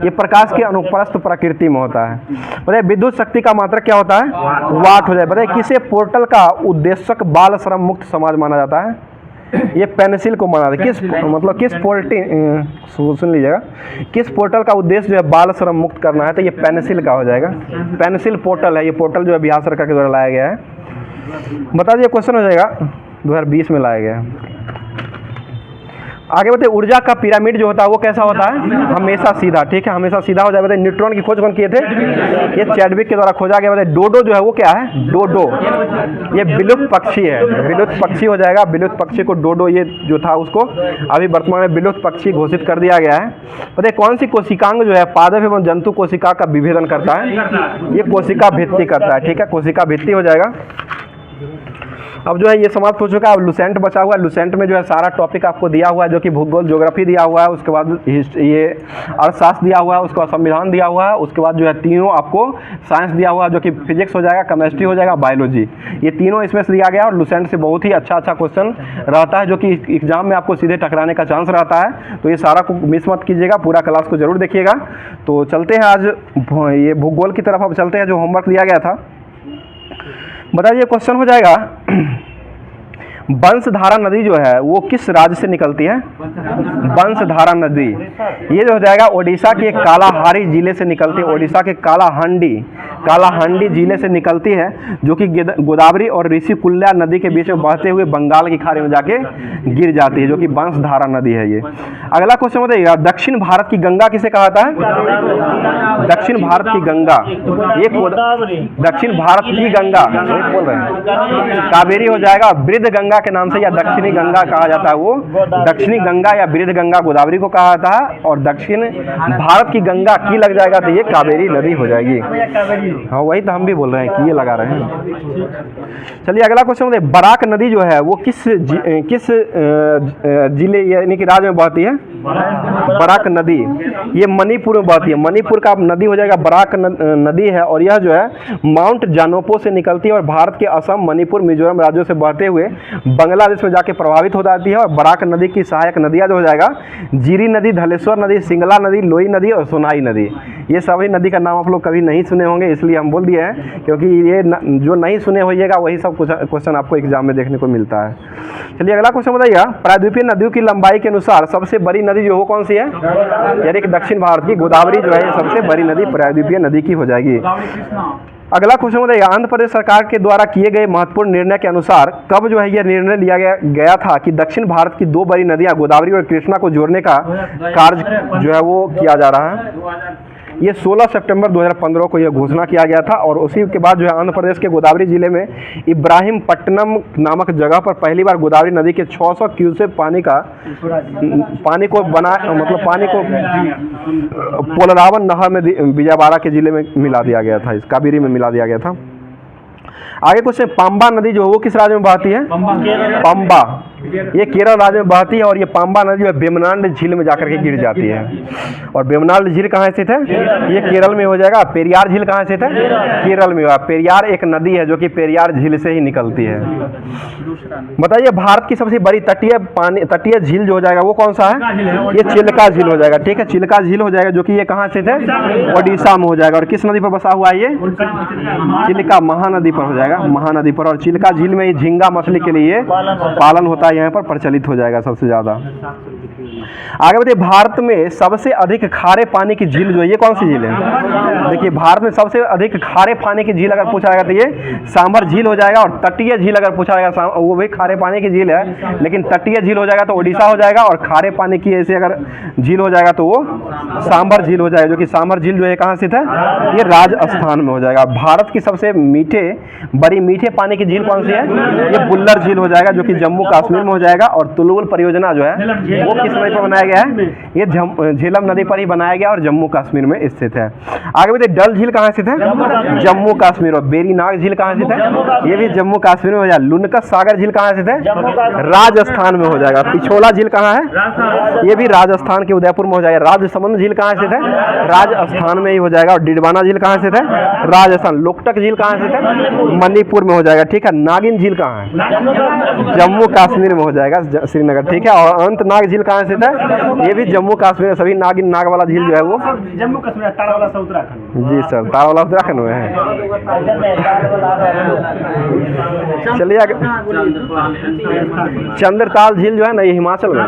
ये प्रकाश की अनुप्रस्थ प्रकृति में होता है। बताइए विद्युत शक्ति का मात्रक क्या होता है? वाट हो जाए। बताइए किसे पोर्टल का उद्देश्यक बाल श्रम मुक्त समाज माना जाता है? ये पेंसिल को माना जाता है। सुन लीजिएगा, किस पोर्टल का उद्देश्य जो है बाल श्रम मुक्त करना है? तो ये पेंसिल का हो जाएगा। पेंसिल पोर्टल है। ये पोर्टल जो है बिहार सरकार के द्वारा लाया गया है। बता दीजिए, क्वेश्चन हो जाएगा 2020 में लाया गया है। आगे बताइए, ऊर्जा का पिरामिड जो होता है वो कैसा होता है? हमेशा सीधा। ठीक है, हमेशा सीधा हो जाए। बताइए न्यूट्रॉन की खोज कौन किए थे? ये चैडविक के द्वारा खोजा गया। बताइए डोडो जो है वो क्या है? डोडो ये विलुप्त पक्षी है। विलुप्त पक्षी हो जाएगा। विलुप्त पक्षी को डोडो ये जो था उसको अभी वर्तमान में विलुप्त पक्षी घोषित कर दिया गया है। बताइए कौन सी कोशिकांग जो है पादप एवं जंतु कोशिका का विभेदन करता है? ये कोशिका भित्ति करता है। ठीक है, कोशिका भित्ति हो जाएगा। अब जो है ये समाप्त हो चुका है। अब लुसेंट बचा हुआ है। लुसेंट में जो है सारा टॉपिक आपको दिया हुआ है, जो कि भूगोल ज्योग्राफी दिया हुआ है, उसके बाद ये अर्थशास्त्र दिया हुआ है, उसके बाद संविधान दिया हुआ है, उसके बाद जो है तीनों आपको साइंस दिया हुआ है, जो कि फिजिक्स हो जाएगा, केमिस्ट्री हो जाएगा, बायोलॉजी। ये तीनों इसमें से दिया गया। और लुसेंट से बहुत ही अच्छा क्वेश्चन रहता है, जो कि एग्जाम में आपको सीधे टकराने का चांस रहता है। तो ये सारा को मिस मत कीजिएगा, पूरा क्लास को जरूर देखिएगा। तो चलते हैं आज ये भूगोल की तरफ। अब चलते हैं जो होमवर्क दिया गया था। बताइए क्वेश्चन हो जाएगा, बंसधारा नदी जो है वो किस राज्य से निकलती है? बंसधारा नदी ये जो हो जाएगा ओडिशा के कालाहारी जिले से निकलती है। ओडिशा के कालाहांडी जिले से निकलती है, जो कि गोदावरी और ऋषिकुल्या नदी के बीच में बहते हुए बंगाल की खाड़ी में जाके गिर जाती है, जो कि बंसधारा नदी है ये। अगला क्वेश्चन बताइएगा, दक्षिण भारत की गंगा किसे कहा जाता है? दक्षिण भारत की गंगा ये दक्षिण भारत की गंगा बोल रहे हैं, कावेरी हो जाएगा। वृद्ध गंगा के नाम से या दक्षिणी गंगा कहा जाता है, वो दक्षिणी गंगा या वृद्ध गंगा गोदावरी को कहा जाता है। और दक्षिण भारत की गंगा की लग जाएगा तो ये कावेरी नदी हो जाएगी। हाँ वही तो हम भी बोल रहे हैं कि ये लगा रहे हैं। चलिए अगला क्वेश्चन बताइए, बराक नदी जो है वो किस जिले यानी कि राज्य में बहती है? बराक नदी ये मणिपुर में बहती है। मणिपुर का नदी हो जाएगा बराक नदी है, और यह जो है माउंट जानोपो से निकलती है और भारत के असम, मणिपुर, मिजोरम राज्यों से बहते हुए बांग्लादेश में जाके प्रभावित हो जाती है। और बराक नदी की सहायक नदियाँ जो हो जाएगा जीरी नदी, धलेश्वर नदी, सिंगला नदी, लोई नदी और सोनाई नदी। ये सभी नदी का नाम आप लोग कभी नहीं सुने होंगे, इसलिए हम बोल दिए हैं, क्योंकि ये जो नहीं सुने होइएगा वही सब क्वेश्चन आपको एग्जाम में देखने को मिलता है। चलिए अगला क्वेश्चन बताइएगा, प्रायद्वीपीय नदियों की लंबाई के अनुसार सबसे बड़ी नदी जो वो कौन सी है? यानी कि दक्षिण भारत की गोदावरी जो है ये सबसे बड़ी नदी प्रायद्वीपीय नदी की हो जाएगी। अगला क्वेश्चन बताइए, आंध्र प्रदेश सरकार के द्वारा किए गए महत्वपूर्ण निर्णय के अनुसार कब जो है यह निर्णय लिया गया था कि दक्षिण भारत की दो बड़ी नदियां गोदावरी और कृष्णा को जोड़ने का कार्य जो है वो किया जा रहा है? ये 16 सितंबर 2015 को यह घोषणा किया गया था। और उसी के बाद जो है आंध्र प्रदेश के गोदावरी जिले में इब्राहिमपट्टनम नामक जगह पर पहली बार गोदावरी नदी के 600 क्यूसेक पानी को पोलरावन नहर में विजयवाड़ा के जिले में मिला दिया गया था, इस कावेरी में मिला दिया गया था। आगे क्वेश्चन, पाम्बा नदी जो है वो किस राज्य में बहती है? पंबा ये केरल राज्य में बहती है, और ये पाम्बा नदी है वेम्बनाड झील में जाकर के गिर जाती है। और वेम्बनाड झील कहाँ स्थित है? ये केरल में हो जाएगा। पेरियार झील कहाँ स्थित है? केरल में हुआ। पेरियार एक नदी है जो कि पेरियार झील से ही निकलती है। बताइए भारत की सबसे बड़ी तटीय झील जो हो जाएगा वो कौन सा है? ये चिल्का झील हो जाएगा। ठीक है, चिल्का झील हो जाएगा जो कि ये कहाँ स्थित है? ओडिशा में हो जाएगा। और किस नदी पर बसा हुआ है ये? चिल्का महानदी पर हो जाएगा, महानदी पर। और चिल्का झील में झींगा मछली के लिए पालन होता है, यहाँ पर प्रचलित हो जाएगा सबसे ज्यादा। आगे बताइए, भारत में सबसे अधिक खारे पानी की झील जो है ये कौन सी झील है? देखिए भारत में सबसे अधिक खारे पानी की झील अगर पूछा जाएगा तो ये सांभर झील हो जाएगा। और तटीय झील अगर पूछा जाएगा वो भी खारे पानी की झील है, लेकिन तटीय झील हो जाएगा तो ओडिशा हो जाएगा। और खारे पानी की ऐसे अगर झील हो जाएगा तो वो सांभर झील हो जाएगा, जो कि सांभर झील जो है कहाँ स्थित है? ये राजस्थान में हो जाएगा। भारत की सबसे बड़ी मीठे पानी की झील कौन सी है? ये बुल्लर झील हो जाएगा जो कि जम्मू कश्मीर में हो जाएगा। और तुलुल परियोजना जो है वो किस नदी पर बनाया गया है? ये झेलम नदी पर ही बनाया गया और जम्मू कश्मीर में स्थित है। आगे बताइए, डल झील कहाँ स्थित है? जम्मू कश्मीर। और बेरीनाग झील कहाँ स्थित है? ये भी जम्मू कश्मीर में हो जाएगा। लुनकस सागर झील कहाँ स्थित है? राजस्थान में हो जाएगा। पिछोला झील कहाँ है? ये भी राजस्थान के उदयपुर में हो जाएगा। राजसमंद झील कहाँ स्थित है? राजस्थान में ही हो जाएगा। और डिडवाना झील कहाँ स्थित है? राजस्थान। लोकटक झील कहाँ स्थित है? मणिपुर में हो जाएगा। ठीक है, नागिन झील कहाँ है? जम्मू कश्मीर में हो जाएगा, श्रीनगर। ठीक है, और अनंतनाग झील कहाँ स्थित है? ये भी जम्मू कश्मीर। सभी नाग वाला झील जो है वो जम्मू कश्मीर, तारा वाला उत्तराखंड। जी सर, तारा वाला उत्तराखंड में है। चलिए चंद्रताल झील जो है ना ये हिमाचल में है।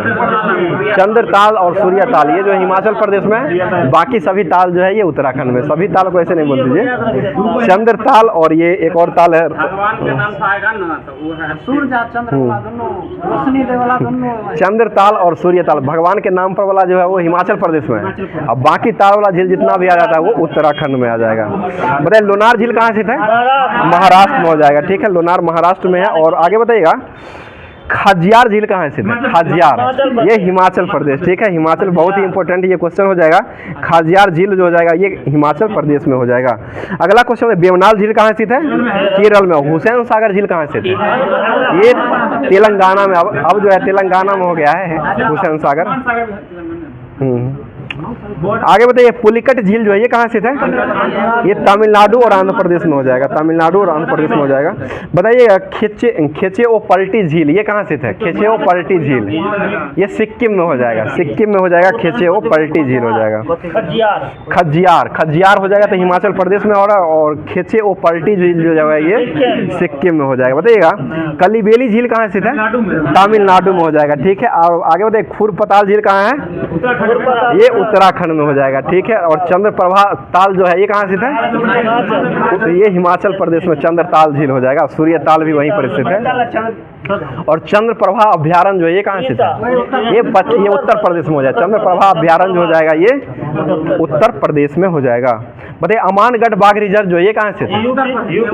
चंद्रताल और सूर्यताल ये जो हिमाचल प्रदेश में, बाकी सभी ताल जो है ये उत्तराखंड में। सभी ताल को ऐसे नहीं बोल दीजिए। चंद्रताल और ये एक और ताल है, चंद्रताल और सूर्यताल भगवान के नाम पर वाला जो है वो हिमाचल प्रदेश में है। अब बाकी ताल वाला झील जितना भी आ जाता है वो उत्तराखंड में आ जाएगा। बताइए लोनार झील कहाँ स्थित है? महाराष्ट्र में हो जाएगा। ठीक है, लोनार महाराष्ट्र में है। और आगे बताइएगा, खजियार झील कहाँ स्थित है? खजियार ये हिमाचल प्रदेश। ठीक है, हिमाचल बहुत ही इंपॉर्टेंट ये क्वेश्चन हो जाएगा। खजियार झील जो हो जाएगा ये हिमाचल प्रदेश में हो जाएगा। अगला क्वेश्चन है, बेवनाल झील कहाँ स्थित है? केरल में। हुसैन सागर झील कहाँ स्थित है? ये तेलंगाना में। अब जो है तेलंगाना में हो गया है हुसैन सागर। आगे बताइए, पुलिकट झील जो है ये कहाँ स्थित है? ये तमिलनाडु और आंध्र प्रदेश में हो जाएगा। तमिलनाडु और आंध्र प्रदेश में हो जाएगा। बताइए खेचेओपल्टी झील ये कहाँ स्थित है? खेचेओपल्टी झील ये सिक्किम में हो जाएगा। सिक्किम में हो जाएगा, खेचेओपल्टी झील हो जाएगा। खजियार हो जाएगा तो हिमाचल प्रदेश में। और खेचेओपल्टी झील जो है ये सिक्किम में हो जाएगा। बताइएगा, कलिबेली झील कहाँ स्थित है? तमिलनाडु में हो जाएगा। ठीक है, और आगे बताइए, खुरपताल झील कहाँ है? ये उत्तराखंड में हो जाएगा। ठीक है, और चंद्रप्रभा ताल जो है ये कहाँ स्थित है? ये हिमाचल प्रदेश में चंद्रताल झील हो जाएगा। सूर्य ताल भी वहीं पर स्थित है। और चंद्रप्रभा अभ्यारण्य जो है ये कहाँ स्थित है? ये उत्तर प्रदेश में हो जाएगा। चंद्रप्रभा अभ्यारण्य जो हो जाएगा ये उत्तर प्रदेश में हो जाएगा। बताइए, अमानगढ़ बाघ रिजर्व जो ये कहाँ स्थित है?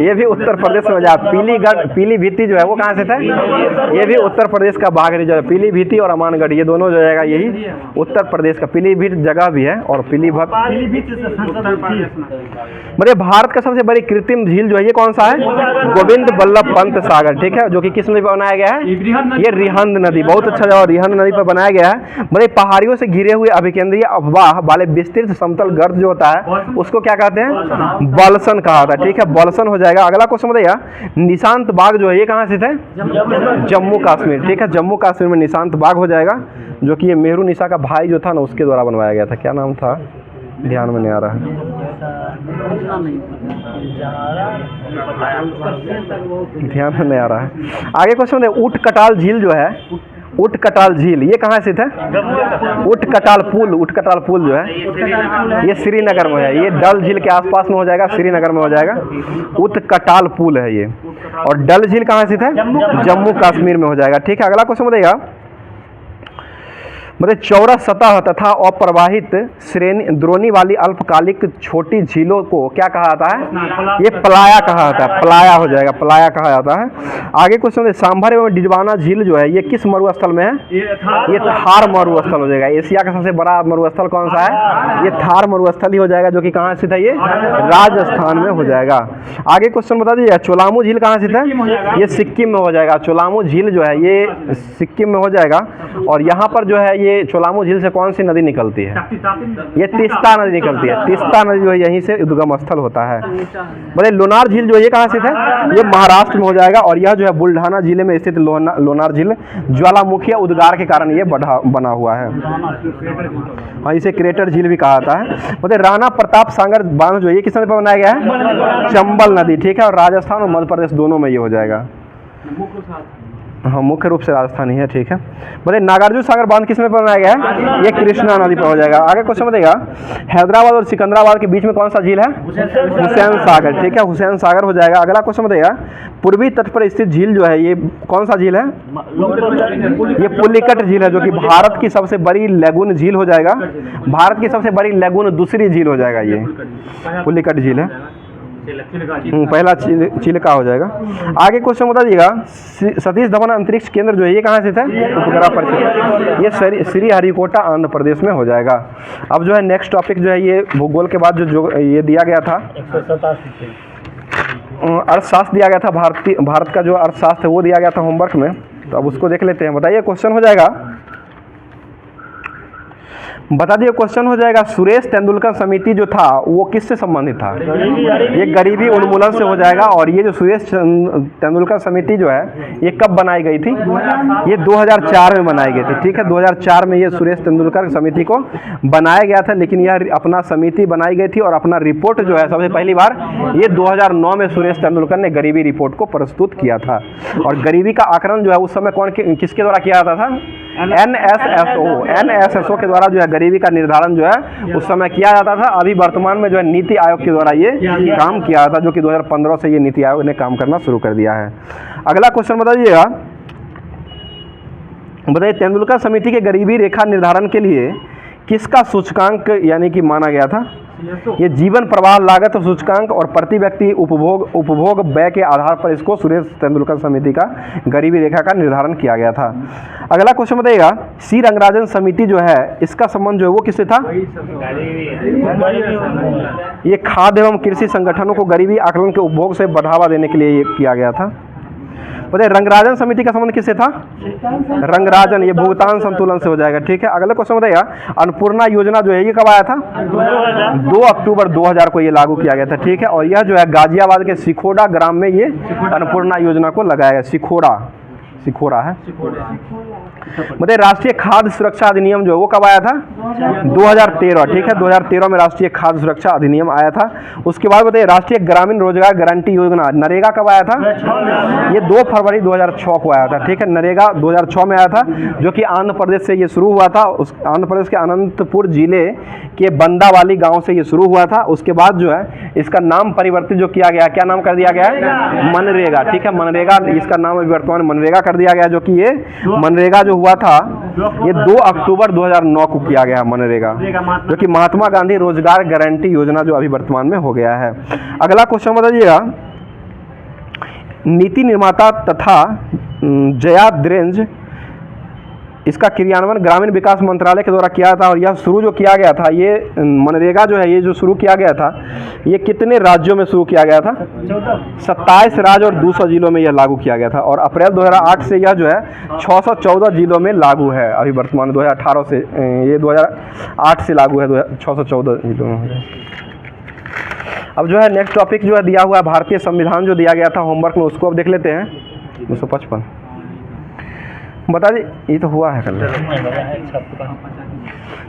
ये भी उत्तर प्रदेश में हो जाएगा। पीलीभीती जो है वो कहाँ स्थित है? ये भी उत्तर प्रदेश का बाघ रिजर्व। पीलीभीती और अमानगढ़ ये दोनों जो जाएगा यही उत्तर प्रदेश का। पीलीभीत जगह भी है और पीलीभीत पीलीभीत से संसद मतलब भारत का सबसे बड़ी कृत्रिम झील जो है ये कौन सा है? गोविंद बल्लभ पंत सागर, ठीक है, जो कि किस नदी पर बनाया गया है? ये रिहंद नदी, बहुत अच्छा जगह रिहंद नदी पर बनाया गया है। मतलब पहाड़ियों से घिरे हुए अभिकेंद्रीय अफवाह वाले विस्तृत समतल गर्त जो होता है उसको क्या कहते हैं? बलसन कहा जाता है, ठीक है, बलसन हो जाएगा। अगला क्वेश्चन बताइएगा, निशांत बाग जो है ये कहाँ स्थित है? जम्मू कश्मीर, ठीक है, जम्मू कश्मीर में निशांत बाग हो जाएगा, जो कि ये मेहरू निशा का भाई जो था ना उसके द्वारा बनवाया गया था। क्या नाम था? ध्यान में नहीं आ रहा है। ध्यान में नहीं आ रहा है। आगे क्वेश्चन है, ऊट कटाल झील जो है, ऊट कटाल झील ये कहाँ स्थित है? ऊट कटाल पुल जो है ये श्रीनगर में है। ये डल झील के आसपास में हो जाएगा, श्रीनगर में हो जाएगा। ऊट कटाल पुल है ये। और डल झील कहाँ स्थित है? जम्मू कश्मीर में हो जाएगा, ठीक है। अगला क्वेश्चन बताइएगा, मतलब चौड़ा सतह तथा अप्रवाहित श्रेणी द्रोणी वाली अल्पकालिक छोटी झीलों को क्या कहा जाता है? ये प्लाया कहा जाता है, प्लाया हो जाएगा, प्लाया कहा जाता है। आगे क्वेश्चन है, सांभर एवं डिडवाना झील जो है ये किस मरुस्थल में है? ये थार मरुस्थल हो जाएगा। एशिया का सबसे बड़ा मरुस्थल कौन सा है? ये थार मरुस्थल ही हो जाएगा, जो कि कहाँ स्थित है? ये राजस्थान में हो जाएगा। आगे क्वेश्चन बता दीजिए, चोलामू झील कहाँ स्थित है? ये सिक्किम में हो जाएगा। चोलामू झील जो है ये सिक्किम में हो जाएगा। और यहाँ पर जो है ये चोलामू झील से कौन सी नदी निकलती है? ये तीस्ता नदी निकलती है। तीस्ता नदी जो है यहीं से उद्गम स्थल होता है। बोले लोनार झील जो है ये कहाँ स्थित है? ये महाराष्ट्र में हो जाएगा। और यह जो है बुल्ढाना जिले में स्थित लोनार झील ज्वालामुखी उद्गार के कारण ये बना हुआ है। हाँ, इसे क्रेटर झील भी कहा जाता है। बोले राणा प्रताप सागर बांध जो है ये किस नदी पर बनाया गया है? चंबल नदी, ठीक है। और राजस्थान और मध्य प्रदेश दोनों में ये हो जाएगा। हाँ, मुख्य रूप से राजस्थान ही है, ठीक है। बोले नागार्जुन सागर बांध किस में बनाया गया है? ये कृष्णा नदी पर हो जाएगा। आगे क्वेश्चन बताइएगा, हैदराबाद और सिकंदराबाद के बीच में कौन सा झील है? हुसैन सागर, ठीक है, हुसैन सागर हो जाएगा। अगला क्वेश्चन बताइएगा, पूर्वी तट पर स्थित झील जो है ये कौन सा झील है? ये पुलिकट झील है, जो कि भारत की सबसे बड़ी लैगून झील हो जाएगा। भारत की सबसे बड़ी लैगून दूसरी झील हो जाएगा, ये पुलिकट झील है। पहला चिल्का हो जाएगा। आगे क्वेश्चन बता दीजिएगा, सतीश धवन अंतरिक्ष केंद्र जो है ये कहाँ स्थित है? उपग्रह पर स्थित। ये श्रीहरिकोटा आंध्र प्रदेश में हो जाएगा। अब जो है नेक्स्ट टॉपिक जो है ये भूगोल के बाद जो ये दिया गया था अर्थशास्त्र दिया गया था, भारत का जो अर्थशास्त्र है वो दिया गया था होमवर्क में। तो अब उसको देख लेते हैं। बताइए, क्वेश्चन हो जाएगा, बता दिए क्वेश्चन हो जाएगा, सुरेश तेंदुलकर समिति जो था वो किससे संबंधित था? ये गरीबी उन्मूलन से हो जाएगा। और ये जो सुरेश तेंदुलकर समिति जो है ये कब बनाई गई थी? ये 2004 में बनाई गई थी, ठीक है। 2004 में ये सुरेश तेंदुलकर समिति को बनाया गया था। लेकिन यह अपना समिति बनाई गई थी और अपना रिपोर्ट जो है सबसे पहली बार ये 2009 में सुरेश तेंदुलकर ने गरीबी रिपोर्ट को प्रस्तुत किया था। और गरीबी का आकलन जो है उस समय किसके द्वारा किया जाता था? NSSO के द्वारा जो है गरीबी का निर्धारण जो है उस समय किया जाता था। अभी वर्तमान में जो है नीति आयोग के द्वारा ये काम किया जाता, जो कि 2015 से ये नीति आयोग ने काम करना शुरू कर दिया है। अगला क्वेश्चन बताइएगा, बताइए तेंदुलकर समिति के गरीबी रेखा निर्धारण के लिए किसका सूचकांक यानी कि माना गया था? ये जीवन प्रवाह लागत सूचकांक और प्रति व्यक्ति उपभोग व्यय के आधार पर इसको सुरेश तेंदुलकर समिति का गरीबी रेखा का निर्धारण किया गया था। अगला क्वेश्चन बताइएगा, सी रंगराजन समिति जो है इसका संबंध जो है वो किससे था? ये खाद्य एवं कृषि संगठनों को गरीबी आकलन के उपभोग से बढ़ावा देने के लिए ये किया गया था। बताइए रंगराजन समिति का संबंध किससे था? रंगराजन, ये भुगतान संतुलन से हो जाएगा, ठीक है। अगला क्वेश्चन बताइएगा, अन्नपूर्णा योजना जो है ये कब आया था? 2 अक्टूबर 2000 को ये लागू किया गया था, ठीक है। और यह जो है गाजियाबाद के सिखोड़ा ग्राम में ये अन्नपूर्णा योजना को लगाया गया। सिखोड़ा है। बताइए राष्ट्रीय खाद्य सुरक्षा अधिनियम जो है वो कब आया था? 2013, ठीक है। 2013 में राष्ट्रीय खाद्य सुरक्षा अधिनियम आया था। उसके बाद बताइए राष्ट्रीय ग्रामीण रोजगार गारंटी योजना नरेगा कब आया था? ये 2 फरवरी 2006 को आया था, ठीक है। नरेगा 2006 में आया था, जो कि आंध्र प्रदेश से ये शुरू हुआ था। उस आंध्र प्रदेश के अनंतपुर जिले के बंदावाली गाँव से ये शुरू हुआ था। उसके बाद जो है इसका नाम परिवर्तित जो किया गया, क्या नाम कर दिया गया है? मनरेगा, ठीक है। मनरेगा, इसका नाम अभी वर्तमान मनरेगा कर दिया गया, जो कि ये मनरेगा जो हुआ था ये 2 अक्टूबर 2009 को किया गया मनरेगा, जो कि महात्मा गांधी रोजगार गारंटी योजना जो अभी वर्तमान में हो गया है। अगला क्वेश्चन बताइएगा, नीति निर्माता तथा जया द्रेंज इसका क्रियान्वयन ग्रामीण विकास मंत्रालय के द्वारा किया था और यह शुरू जो किया गया था, ये मनरेगा जो है ये जो शुरू किया गया था, ये कितने राज्यों में शुरू किया गया था? 27 राज्य और 200 जिलों में यह लागू किया गया था और अप्रैल 2008 से यह जो है 614 जिलों में लागू है। अभी वर्तमान 2018 से, ये 2008 से लागू है, 614 जिलों में। अब जो है नेक्स्ट टॉपिक जो है दिया हुआ है भारतीय संविधान जो दिया गया था होमवर्क में, उसको अब देख लेते हैं। 255 बता दी, ये तो हुआ है कल।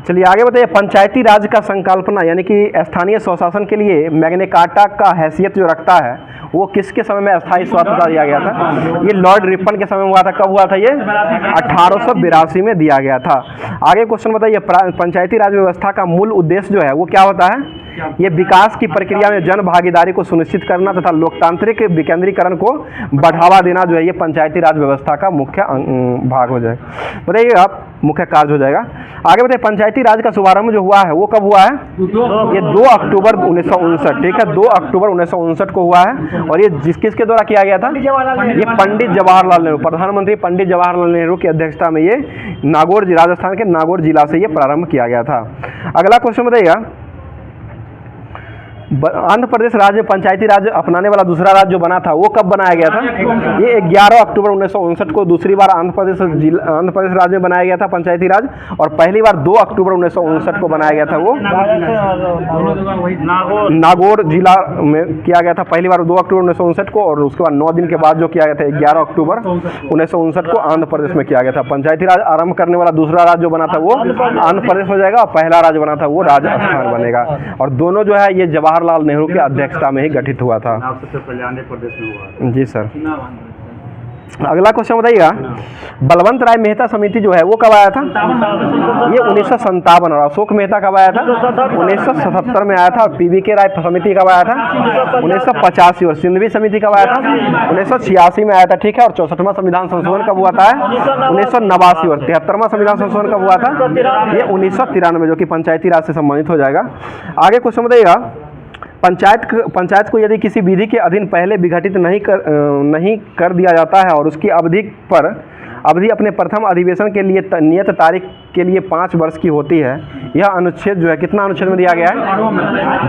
चलिए आगे बताइए। पंचायती राज का संकल्पना यानी कि स्थानीय स्वशासन के लिए मैग्ना कार्टा का हैसियत जो रखता है वो किसके समय में अस्थायी स्वायत्तता दिया गया था? ये लॉर्ड रिपन के समय में हुआ था। कब हुआ था ये? 1882 में दिया गया था। आगे क्वेश्चन बताइए। पंचायती राज व्यवस्था का मूल उद्देश्य जो है वो क्या होता है? ये विकास की प्रक्रिया में जन भागीदारी को सुनिश्चित करना तथा लोकतांत्रिक विकेंद्रीकरण को बढ़ावा देना जो है ये पंचायती राज व्यवस्था का मुख्य भाग हो जाएगा, बताइए आप, मुख्य कार्य हो जाएगा। आगे बताइए। पंचायती राज का शुभारंभ जो हुआ है वो कब हुआ है? ये 2 अक्टूबर 1959, ठीक है, 2 अक्टूबर 1959 को हुआ है और ये किसके द्वारा किया गया था? ये पंडित जवाहरलाल नेहरू, प्रधानमंत्री पंडित जवाहरलाल नेहरू की अध्यक्षता में ये नागौर, राजस्थान के नागौर जिला से ये प्रारंभ किया गया था। अगला क्वेश्चन बताइएगा। आंध्र प्रदेश राज्य में पंचायती राज अपनाने वाला दूसरा राज्य जो बना था वो कब बनाया गया था? ये 11 अक्टूबर 1959 को दूसरी बार आंध्र प्रदेश राज्य में बनाया गया था पंचायती राज, और पहली बार 2 अक्टूबर 1959 को बनाया गया था वो नागौर जिला में किया गया था पहली बार 2 अक्टूबर 1959 को, और उसके बाद 9 दिन के बाद जो किया गया था 11 अक्टूबर 1959 को आंध्र प्रदेश में किया गया था। पंचायती राज आरंभ करने वाला दूसरा राज्य जो बना था वो आंध्र प्रदेश हो जाएगा और पहला राज्य बना था वो राजस्थान बनेगा, और दोनों जो है ये जवाहरलाल नेहरू की अध्यक्षता में ही गठित हुआ था। सबसे पहले आंध्र प्रदेश में हुआ। जी सर। अगला क्वेश्चन बताइएगा। बलवंत राय मेहता समिति जो है वो कब आया था? ये 1957, और अशोक मेहता कब आया था? 1977 में आया था, और PVK राय समिति कब आया था? 1985, और सिंधवी समिति कब आया था? 1986 में आया था, ठीक है। और 64वां संविधान संशोधन कब हुआ था? 1989, और 73वां संविधान संशोधन कब हुआ था? ये 1993, जो कि पंचायती राज से संबंधित हो जाएगा। आगे क्वेश्चन बताइएगा। पंचायत को यदि किसी विधि के अधीन पहले विघटित नहीं कर दिया जाता है और उसकी अवधि अपने प्रथम अधिवेशन के लिए नियत तारीख के लिए 5 वर्ष की होती है, यह अनुच्छेद जो है कितना अनुच्छेद में दिया गया है?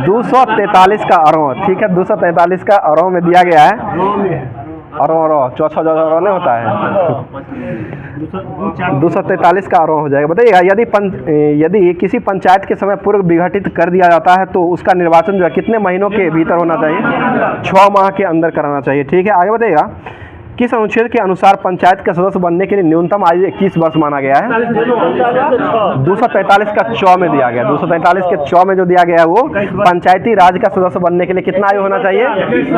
243 का अरो, ठीक है, 243 का अरो में दिया गया है। अरो चौथा जो नहीं होता है 243 का अरो हो जाएगा। बताइएगा। यदि किसी पंचायत के समय पूर्व विघटित कर दिया जाता है तो उसका निर्वाचन जो है कितने महीनों के भीतर होना चाहिए? 6 माह के अंदर कराना चाहिए, ठीक है। आगे बताइएगा। किस अनुच्छेद के अनुसार पंचायत का सदस्य बनने के लिए न्यूनतम आयु 21 वर्ष माना गया है? 243 का 6 में दिया गया। 243 के 6 में जो दिया गया है वो पंचायती राज का सदस्य बनने के लिए कितना आयु होना चाहिए?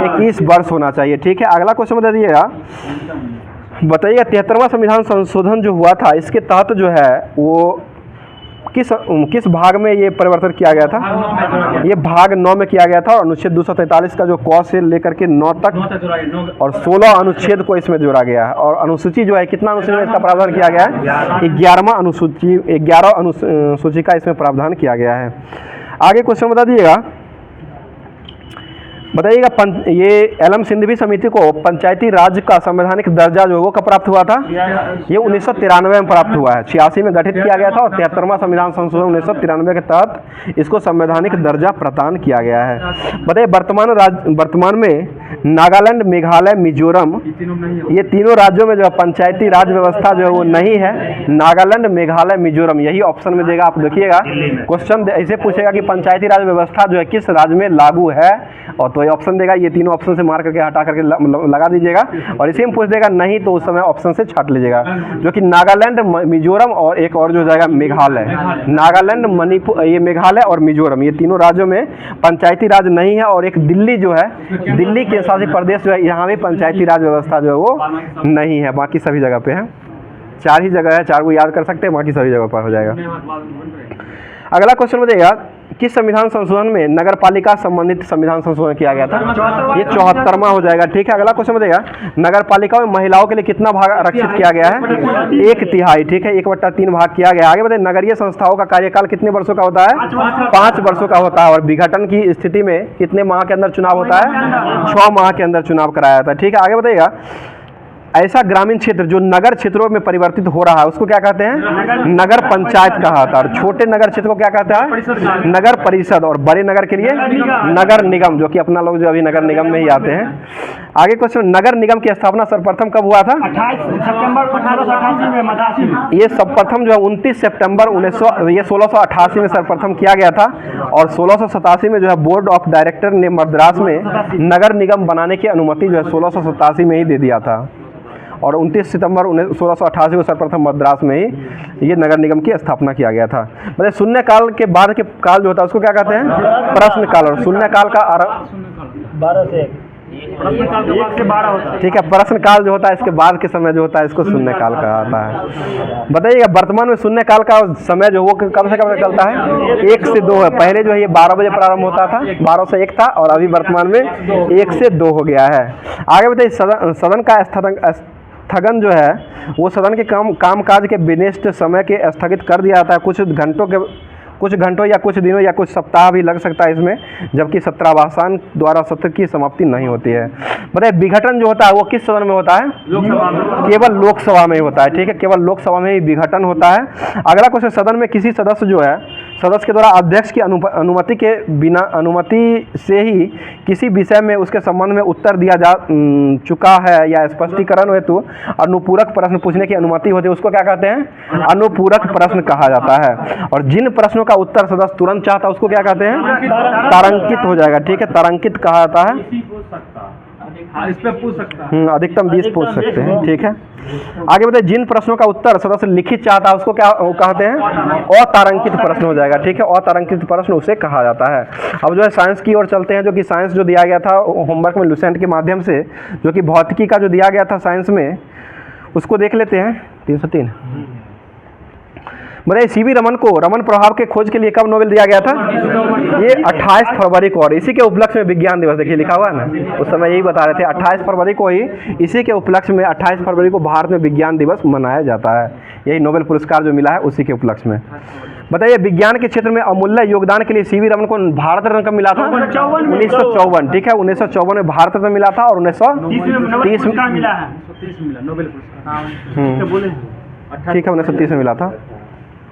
21 वर्ष होना चाहिए, ठीक है। अगला क्वेश्चन बता दीजिएगा। बताइए 73वां संविधान संशोधन जो हुआ था इसके तहत जो है वो किस भाग में ये परिवर्तन किया गया था? ये भाग 9 में किया गया था, और अनुच्छेद 243 का जो क से लेकर के 9 तक और 16 अनुच्छेद को इसमें जोड़ा गया है, और अनुसूची जो है कितना अनुसूची में इसका प्रावधान किया गया है? 11वां अनुसूची, 11 अनुसूची का इसमें प्रावधान किया गया है। आगे क्वेश्चन बता दीजिएगा। ये एलएम सिंधवी समिति को पंचायती राज का संवैधानिक दर्जा जो वो कब प्राप्त हुआ था? ये 1993 में प्राप्त हुआ है। 86 में गठित किया गया था, और 73वां संविधान संशोधन 1993 के तहत इसको संवैधानिक दर्जा प्रदान किया गया है। बताइए वर्तमान में नागालैंड, मेघालय, मिजोरम, ये तीनों राज्यों में जो है पंचायती राज व्यवस्था जो है वो नहीं है। नागालैंड, मेघालय, मिजोरम, यही ऑप्शन में देगा। आप देखिएगा क्वेश्चन ऐसे पूछेगा कि पंचायती राज व्यवस्था जो है किस राज्य में लागू है, और तो ये ऑप्शन देगा। ये तीनों ऑप्शन से मार करके हटा करके लगा दीजिएगा, और इसी में पूछ देगा नहीं तो उस समय ऑप्शन से छाट लीजिएगा, जो कि नागालैंड, मिजोरम और एक और जो जाएगा मेघालय। नागालैंड, मणिपुर, ये मेघालय और मिजोरम, ये तीनों राज्यों में पंचायती राज नहीं है। और एक दिल्ली जो है, दिल्ली के शासित प्रदेश जो है, यहाँ भी पंचायती राज व्यवस्था जो है वो नहीं है। बाकी सभी जगह पे है। 4 ही जगह है, 4 को याद कर सकते हैं, बाकी सभी जगह पर हो जाएगा। अगला क्वेश्चन बताइएगा। किस संविधान संशोधन में नगर पालिका संबंधित संविधान संशोधन किया गया था? ये 74वां हो जाएगा, ठीक है। अगला क्वेश्चन बताइएगा। नगर पालिका में महिलाओं के लिए कितना भाग आरक्षित किया गया है? 1/3, ठीक है, 1/3 भाग किया गया। आगे बताइए। नगरीय संस्थाओं का कार्यकाल कितने वर्षों का होता है? 5 वर्षों का होता है, और विघटन की स्थिति में कितने माह के अंदर चुनाव होता है? 6 माह के अंदर चुनाव कराया जाता है, ठीक है। आगे बताइएगा। ऐसा ग्रामीण क्षेत्र जो नगर क्षेत्रों में परिवर्तित हो रहा है उसको क्या कहते हैं? नगर पंचायत कहा जाता है। और छोटे नगर क्षेत्र को क्या कहता है? नगर परिषद। और बड़े नगर के लिए नगर निगम, जो कि अपना लोग जो अभी नगर निगम में ही आते हैं। आगे क्वेश्चन, नगर निगम की स्थापना सर्वप्रथम कब हुआ था? 28 सितंबर 1888 में मद्रास में। ये सर्वप्रथम जो है 29 सितंबर 1688 में सर्वप्रथम किया गया था। और 1687 में जो है बोर्ड ऑफ डायरेक्टर ने मद्रास में नगर निगम बनाने की अनुमति जो है 1687 में ही दे दिया था। और 29 सितंबर 1688 को सर्वप्रथम मद्रास में ही ये नगर निगम की स्थापना किया गया था। मतलब शून्य काल के बाद के काल जो होता है उसको क्या कहते हैं? प्रश्न काल। और शून्य काल का 12 से 1 से 12 होता है। ठीक है, प्रश्न काल जो होता है इसके बाद के समय जो होता है इसको शून्य काल कहा जाता है। बताइएगा वर्तमान में शून्य काल का समय जो वो कब से कब तक चलता है? 1 से 2 है। पहले जो है ये 12 बजे प्रारंभ होता था, 12 से 1 था, और अभी वर्तमान में 1 से 2 हो गया है। आगे बताइए, सदन का स्थगन जो है वो सदन के काम काज के विनिष्ट समय के स्थगित कर दिया जाता है। कुछ घंटों या कुछ दिनों या कुछ सप्ताह भी लग सकता है इसमें, जबकि सत्रावसान द्वारा सत्र की समाप्ति नहीं होती है। बताइए विघटन जो होता है वो किस सदन में होता है? लोकसभा में। केवल लोकसभा में ही होता है। ठीक है, केवल लोकसभा में ही विघटन होता है। अगला क्वेश्चन, सदन में किसी सदस्य जो है सदस्य के द्वारा अध्यक्ष की अनुमति के बिना अनुमति से ही किसी विषय में उसके संबंध में उत्तर दिया जा चुका है या स्पष्टीकरण हेतु अनुपूरक प्रश्न पूछने की अनुमति होती है उसको क्या कहते हैं? अनुपूरक प्रश्न कहा जाता है। और जिन प्रश्नों का उत्तर सदस्य तुरंत चाहता है उसको क्या कहते हैं? तारांकित हो जाएगा। ठीक है, तारांकित कहा जाता है। इस पे पूछ सकता है। अधिकतम 20 पूछ सकते हैं। ठीक है, आगे बताइए, जिन प्रश्नों का उत्तर सदस्य लिखित चाहता है उसको क्या कहते हैं? अतारांकित प्रश्न हो जाएगा। ठीक है, अतारांकित प्रश्न उसे कहा जाता है। अब जो है साइंस की ओर चलते हैं, जो कि साइंस जो दिया गया था होमवर्क में लुसेंट के माध्यम से, जो कि भौतिकी का जो दिया गया था साइंस में, उसको देख लेते हैं। 303 बताइए, सीवी रमन को रमन प्रभाव के खोज के लिए कब नोबेल दिया गया था? ये 28 फरवरी को। और इसी के उपलक्ष्य में विज्ञान दिवस, देखिए लिखा हुआ है ना, उस समय यही बता रहे थे 28 फरवरी को ही, इसी के उपलक्ष्य में 28 फरवरी को भारत में विज्ञान दिवस मनाया जाता है। यही नोबेल पुरस्कार जो मिला है उसी के उपलक्ष्य में। बताइए विज्ञान के क्षेत्र में अमूल्य योगदान के लिए सीवी रमन को भारत रत्न कब मिला था? 1954। ठीक है, 1954 में भारत रत्न मिला था। और 1930 में मिला है, 1930 मिला नोबेल पुरस्कार। ठीक है, 1930 में मिला था।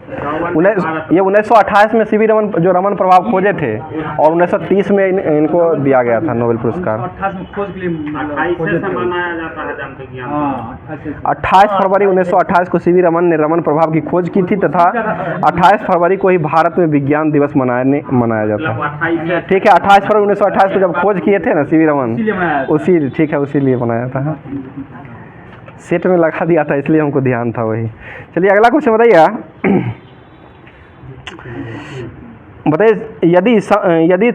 ये 1928 में सीवी रमन जो रमन प्रभाव खोजे थे, और 1930 में इनको दिया गया था नोबेल पुरस्कार। 28 फरवरी 1928 को सीवी रमन ने रमन प्रभाव की खोज की थी, तथा 28 फरवरी को ही भारत में विज्ञान दिवस मनाया जाता है। ठीक है, 28 फरवरी 1928 को जब खोज किए थे ना सीवी रमन, उसी ठीक है उसी लिए मनाया जाता है। सेट में लगा दिया था इसलिए हमको ध्यान था वही। चलिए अगला क्वेश्चन बताइए, यदि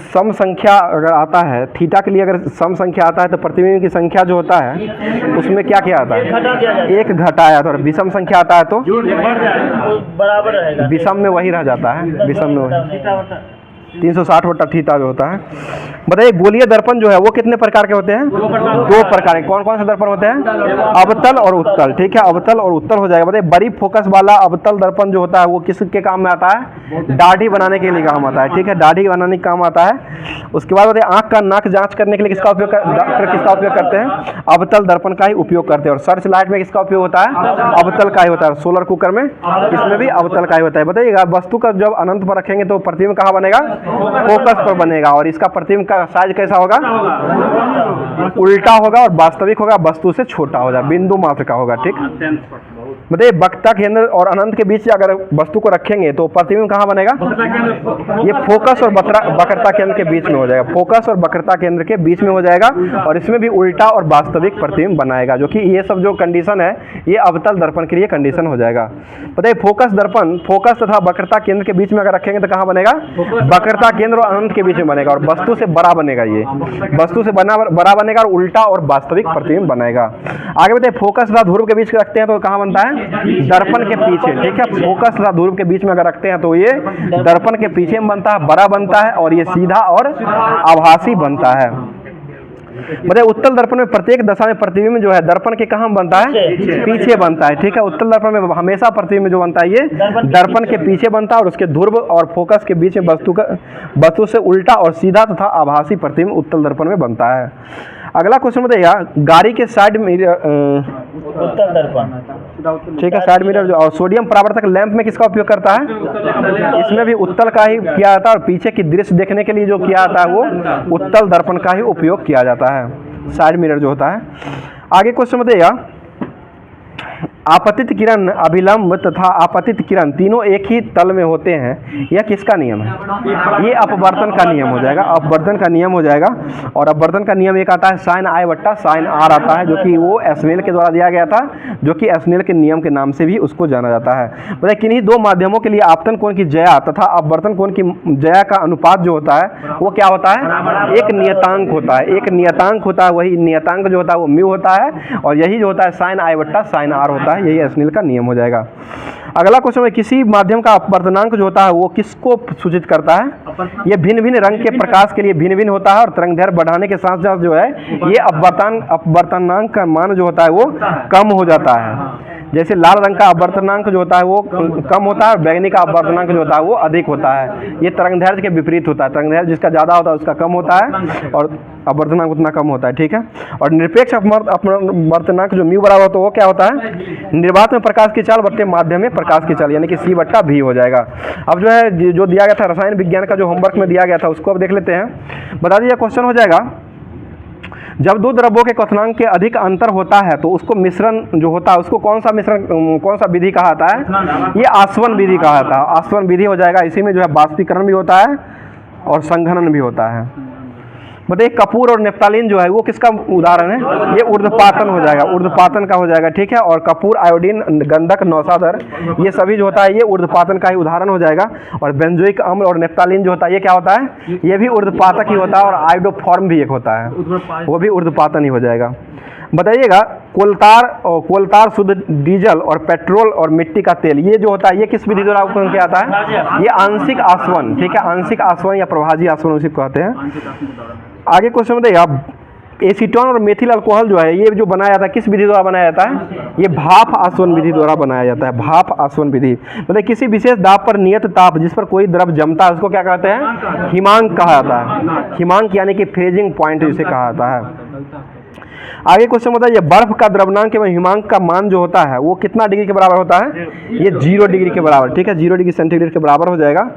सम संख्या अगर आता है, थीटा के लिए अगर सम संख्या आता है तो प्रतिबिंब की संख्या जो होता है उसमें क्या किया जाता है? 1 घटाया। तो और विषम संख्या आता है तो बराबर रहेगा, विषम में वही रह जाता है। विषम में वही 360 वटा थीटा जो होता है। बताइए गोलीय दर्पण जो है वो कितने प्रकार के होते हैं? 2 प्रकार के। कौन कौन से दर्पण होते हैं? अवतल और उत्तल। ठीक है, अवतल और उत्तल हो जाएगा। बताइए बड़ी फोकस वाला अवतल दर्पण जो होता है वो किसके काम में आता है? दाढ़ी बनाने के लिए काम आता है। ठीक है, दाढ़ी बनाने के काम आता है। उसके बाद बताइए आँख का नाक जांच करने के लिए डॉक्टर किसका उपयोग करते हैं? अवतल दर्पण का ही उपयोग करते हैं। और सर्च लाइट में किसका उपयोग होता है? अवतल का ही होता है। सोलर कुकर में इसमें भी अवतल का ही होता है। बताइएगा वस्तु का जब अनंत पर रखेंगे तो प्रतिबिंब कहाँ बनेगा? फोकस पर बनेगा। और इसका प्रतिबिंब का साइज कैसा होगा? उल्टा होगा और वास्तविक होगा, वस्तु से छोटा होगा, बिंदु मात्र का होगा। ठीक, बताइए वक्रता केंद्र और अनंत के बीच अगर वस्तु को रखेंगे तो प्रतिबिंब कहाँ बनेगा? ये फोकस और वक्रता केंद्र के बीच में हो जाएगा। फोकस और वक्रता केंद्र के बीच में हो जाएगा। और इसमें भी उल्टा और वास्तविक प्रतिबिंब बनाएगा, जो कि ये सब जो कंडीशन है ये अवतल दर्पण के लिए कंडीशन हो जाएगा। बताइए फोकस दर्पण फोकस तथा वक्रता केंद्र के बीच में अगर रखेंगे तो कहाँ बनेगा? वक्रता केंद्र और अनंत के बीच में बनेगा। और वस्तु से बड़ा बनेगा, ये वस्तु से बड़ा बनेगा और उल्टा और वास्तविक प्रतिबिंब बनेगा। आगे बताइए फोकस तथा ध्रुव के बीच रखते हैं तो कहाँ बनता है? दर्पण के पीछे। ठीक है, फोकस तथा ध्रुव के बीच में अगर रखते हैं तो ये दर्पण के पीछे में बनता है, बड़ा बनता है, और ये सीधा और आभासी बनता है। बताइए उत्तल दर्पण में प्रत्येक दशा में प्रतिबिंब जो है दर्पण के कहाँ बनता है? पीछे बनता है। ठीक है, उत्तल दर्पण में हमेशा प्रतिबिंब जो बनता है ये दर्पण के पीछे बनता है। और उसके ध्रुव और फोकस के बीच में वस्तु से उल्टा और सीधा तथा आभासी प्रतिबिंब उत्तल दर्पण में बनता है। अगला क्वेश्चन बताइएगा, गाड़ी के साइड मिरर उत्तल दर्पण। ठीक है, साइड मिरर जो और सोडियम परावर्तक लैंप में किसका उपयोग करता है? इसमें भी उत्तल का ही किया जाता है और पीछे की दृश्य देखने के लिए जो किया जाता है वो उत्तल दर्पण का ही उपयोग किया जाता है, साइड मिरर जो होता है। आगे क्वेश्चन बताइएगा, आपतित किरण, अभिलंब तथा आपतित किरण तीनों एक ही तल में होते हैं, यह किसका नियम है? ये अपवर्तन का नियम हो जाएगा, अपवर्तन का नियम हो जाएगा। और अपवर्तन का नियम एक आता है साइन आई बट्टा साइन आर आता है, जो कि वो एस्नेल के द्वारा दिया गया था, जो कि एस्नेल के नियम के नाम से भी उसको जाना जाता है। बताइए, किन्हीं दो माध्यमों के लिए आपतन कोण की ज्या तथा अपवर्तन कोण की ज्या का अनुपात जो होता है वो क्या होता है? एक नियतांक होता है, एक नियतांक होता है। वही नियतांक जो होता है वो म्यू होता है, और यही जो होता है साइन आई बट्टा साइन आर होता है, यही एस्नेल का नियम हो जाएगा। अगला क्वेश्चन है, किसी माध्यम का अपवर्तनांक जो होता है वो किसको सूचित करता है? ये भिन्न भिन्न रंग के प्रकाश के लिए भिन्न भिन्न होता है, और तरंगदैर्घ्य बढ़ाने के साथ साथ जो है ये अपवर्तनांक का मान जो होता है वो कम हो जाता है। जैसे लाल रंग का अपवर्तनांक जो होता है वो कम होता है, और बैंगनी का अपवर्तनांक जो होता है वो अधिक होता है। ये तरंगदैर्घ्य के विपरीत होता है, तरंगदैर्घ्य जिसका ज़्यादा होता है उसका कम होता है, और अपवर्तनांक उतना कम होता है। ठीक है, और निरपेक्ष अपवर्तनांक जो म्यू बराबर होता है वो क्या होता है? निर्वात में प्रकाश की चाल बट्टे माध्यम में प्रकाश की चाल, यानी कि सी बट्टा भी हो जाएगा। अब जो है जो दिया गया था रसायन विज्ञान का जो होमवर्क में दिया गया था उसको अब देख लेते हैं। बता दीजिए, क्वेश्चन हो जाएगा, जब दो द्रव्यों के क्वथनांक के अधिक अंतर होता है तो उसको मिश्रण जो होता है उसको कौन सा मिश्रण, कौन सा विधि कहा जाता है? ये आसवन विधि कहा जाता है, आसवन विधि हो जाएगा। इसी में जो है बाष्पीकरण भी होता है और संघनन भी होता है। बताइए, कपूर और नेफ्थालीन जो है वो किसका उदाहरण है? ये ऊर्ध्वपातन हो जाएगा, ऊर्ध्वपातन का हो जाएगा। ठीक है, और कपूर, आयोडीन, गंधक, नौसादर, ये सभी जो होता है ये ऊर्ध्वपातन का ही उदाहरण हो जाएगा। और बेंजोइक अम्ल और नेफ्थालीन जो होता है ये क्या होता है? ये भी ऊर्ध्वपातक ही होता है, और आयोडोफॉर्म भी एक होता है, वो भी ऊर्ध्वपातन ही हो जाएगा। बताइएगा, कोलतार शुद्ध डीजल और पेट्रोल और मिट्टी का तेल, ये जो होता है ये किस विधि द्वारा उपयोग किया जाता है? ये आंशिक आसवन। ठीक है, आंशिक आसवन या प्रभाजी आसवन उसी को कहते हैं। आगे क्वेश्चन बताइए, आप एसीटोन और मेथिल अल्कोहल जो है ये जो बनाया जाता है किस विधि द्वारा बनाया जाता है? ये भाप आसवन विधि द्वारा बनाया जाता है, भाप आसवन विधि। मतलब किसी विशेष दाब पर नियत ताप जिस पर कोई द्रव जमता है उसको क्या कहते हैं? हिमांक कहा जाता है, हिमांक यानी कि फ्रीजिंग पॉइंट जिसे कहा जाता है। आगे क्वेश्चन बताइए, बर्फ का द्रव्यमांक एवं हिमांक का मान जो होता है वो कितना डिग्री के बराबर होता है? ये 0 डिग्री के बराबर। ठीक है, 0 डिग्री सेंटीग्रेड के बराबर हो जाएगा।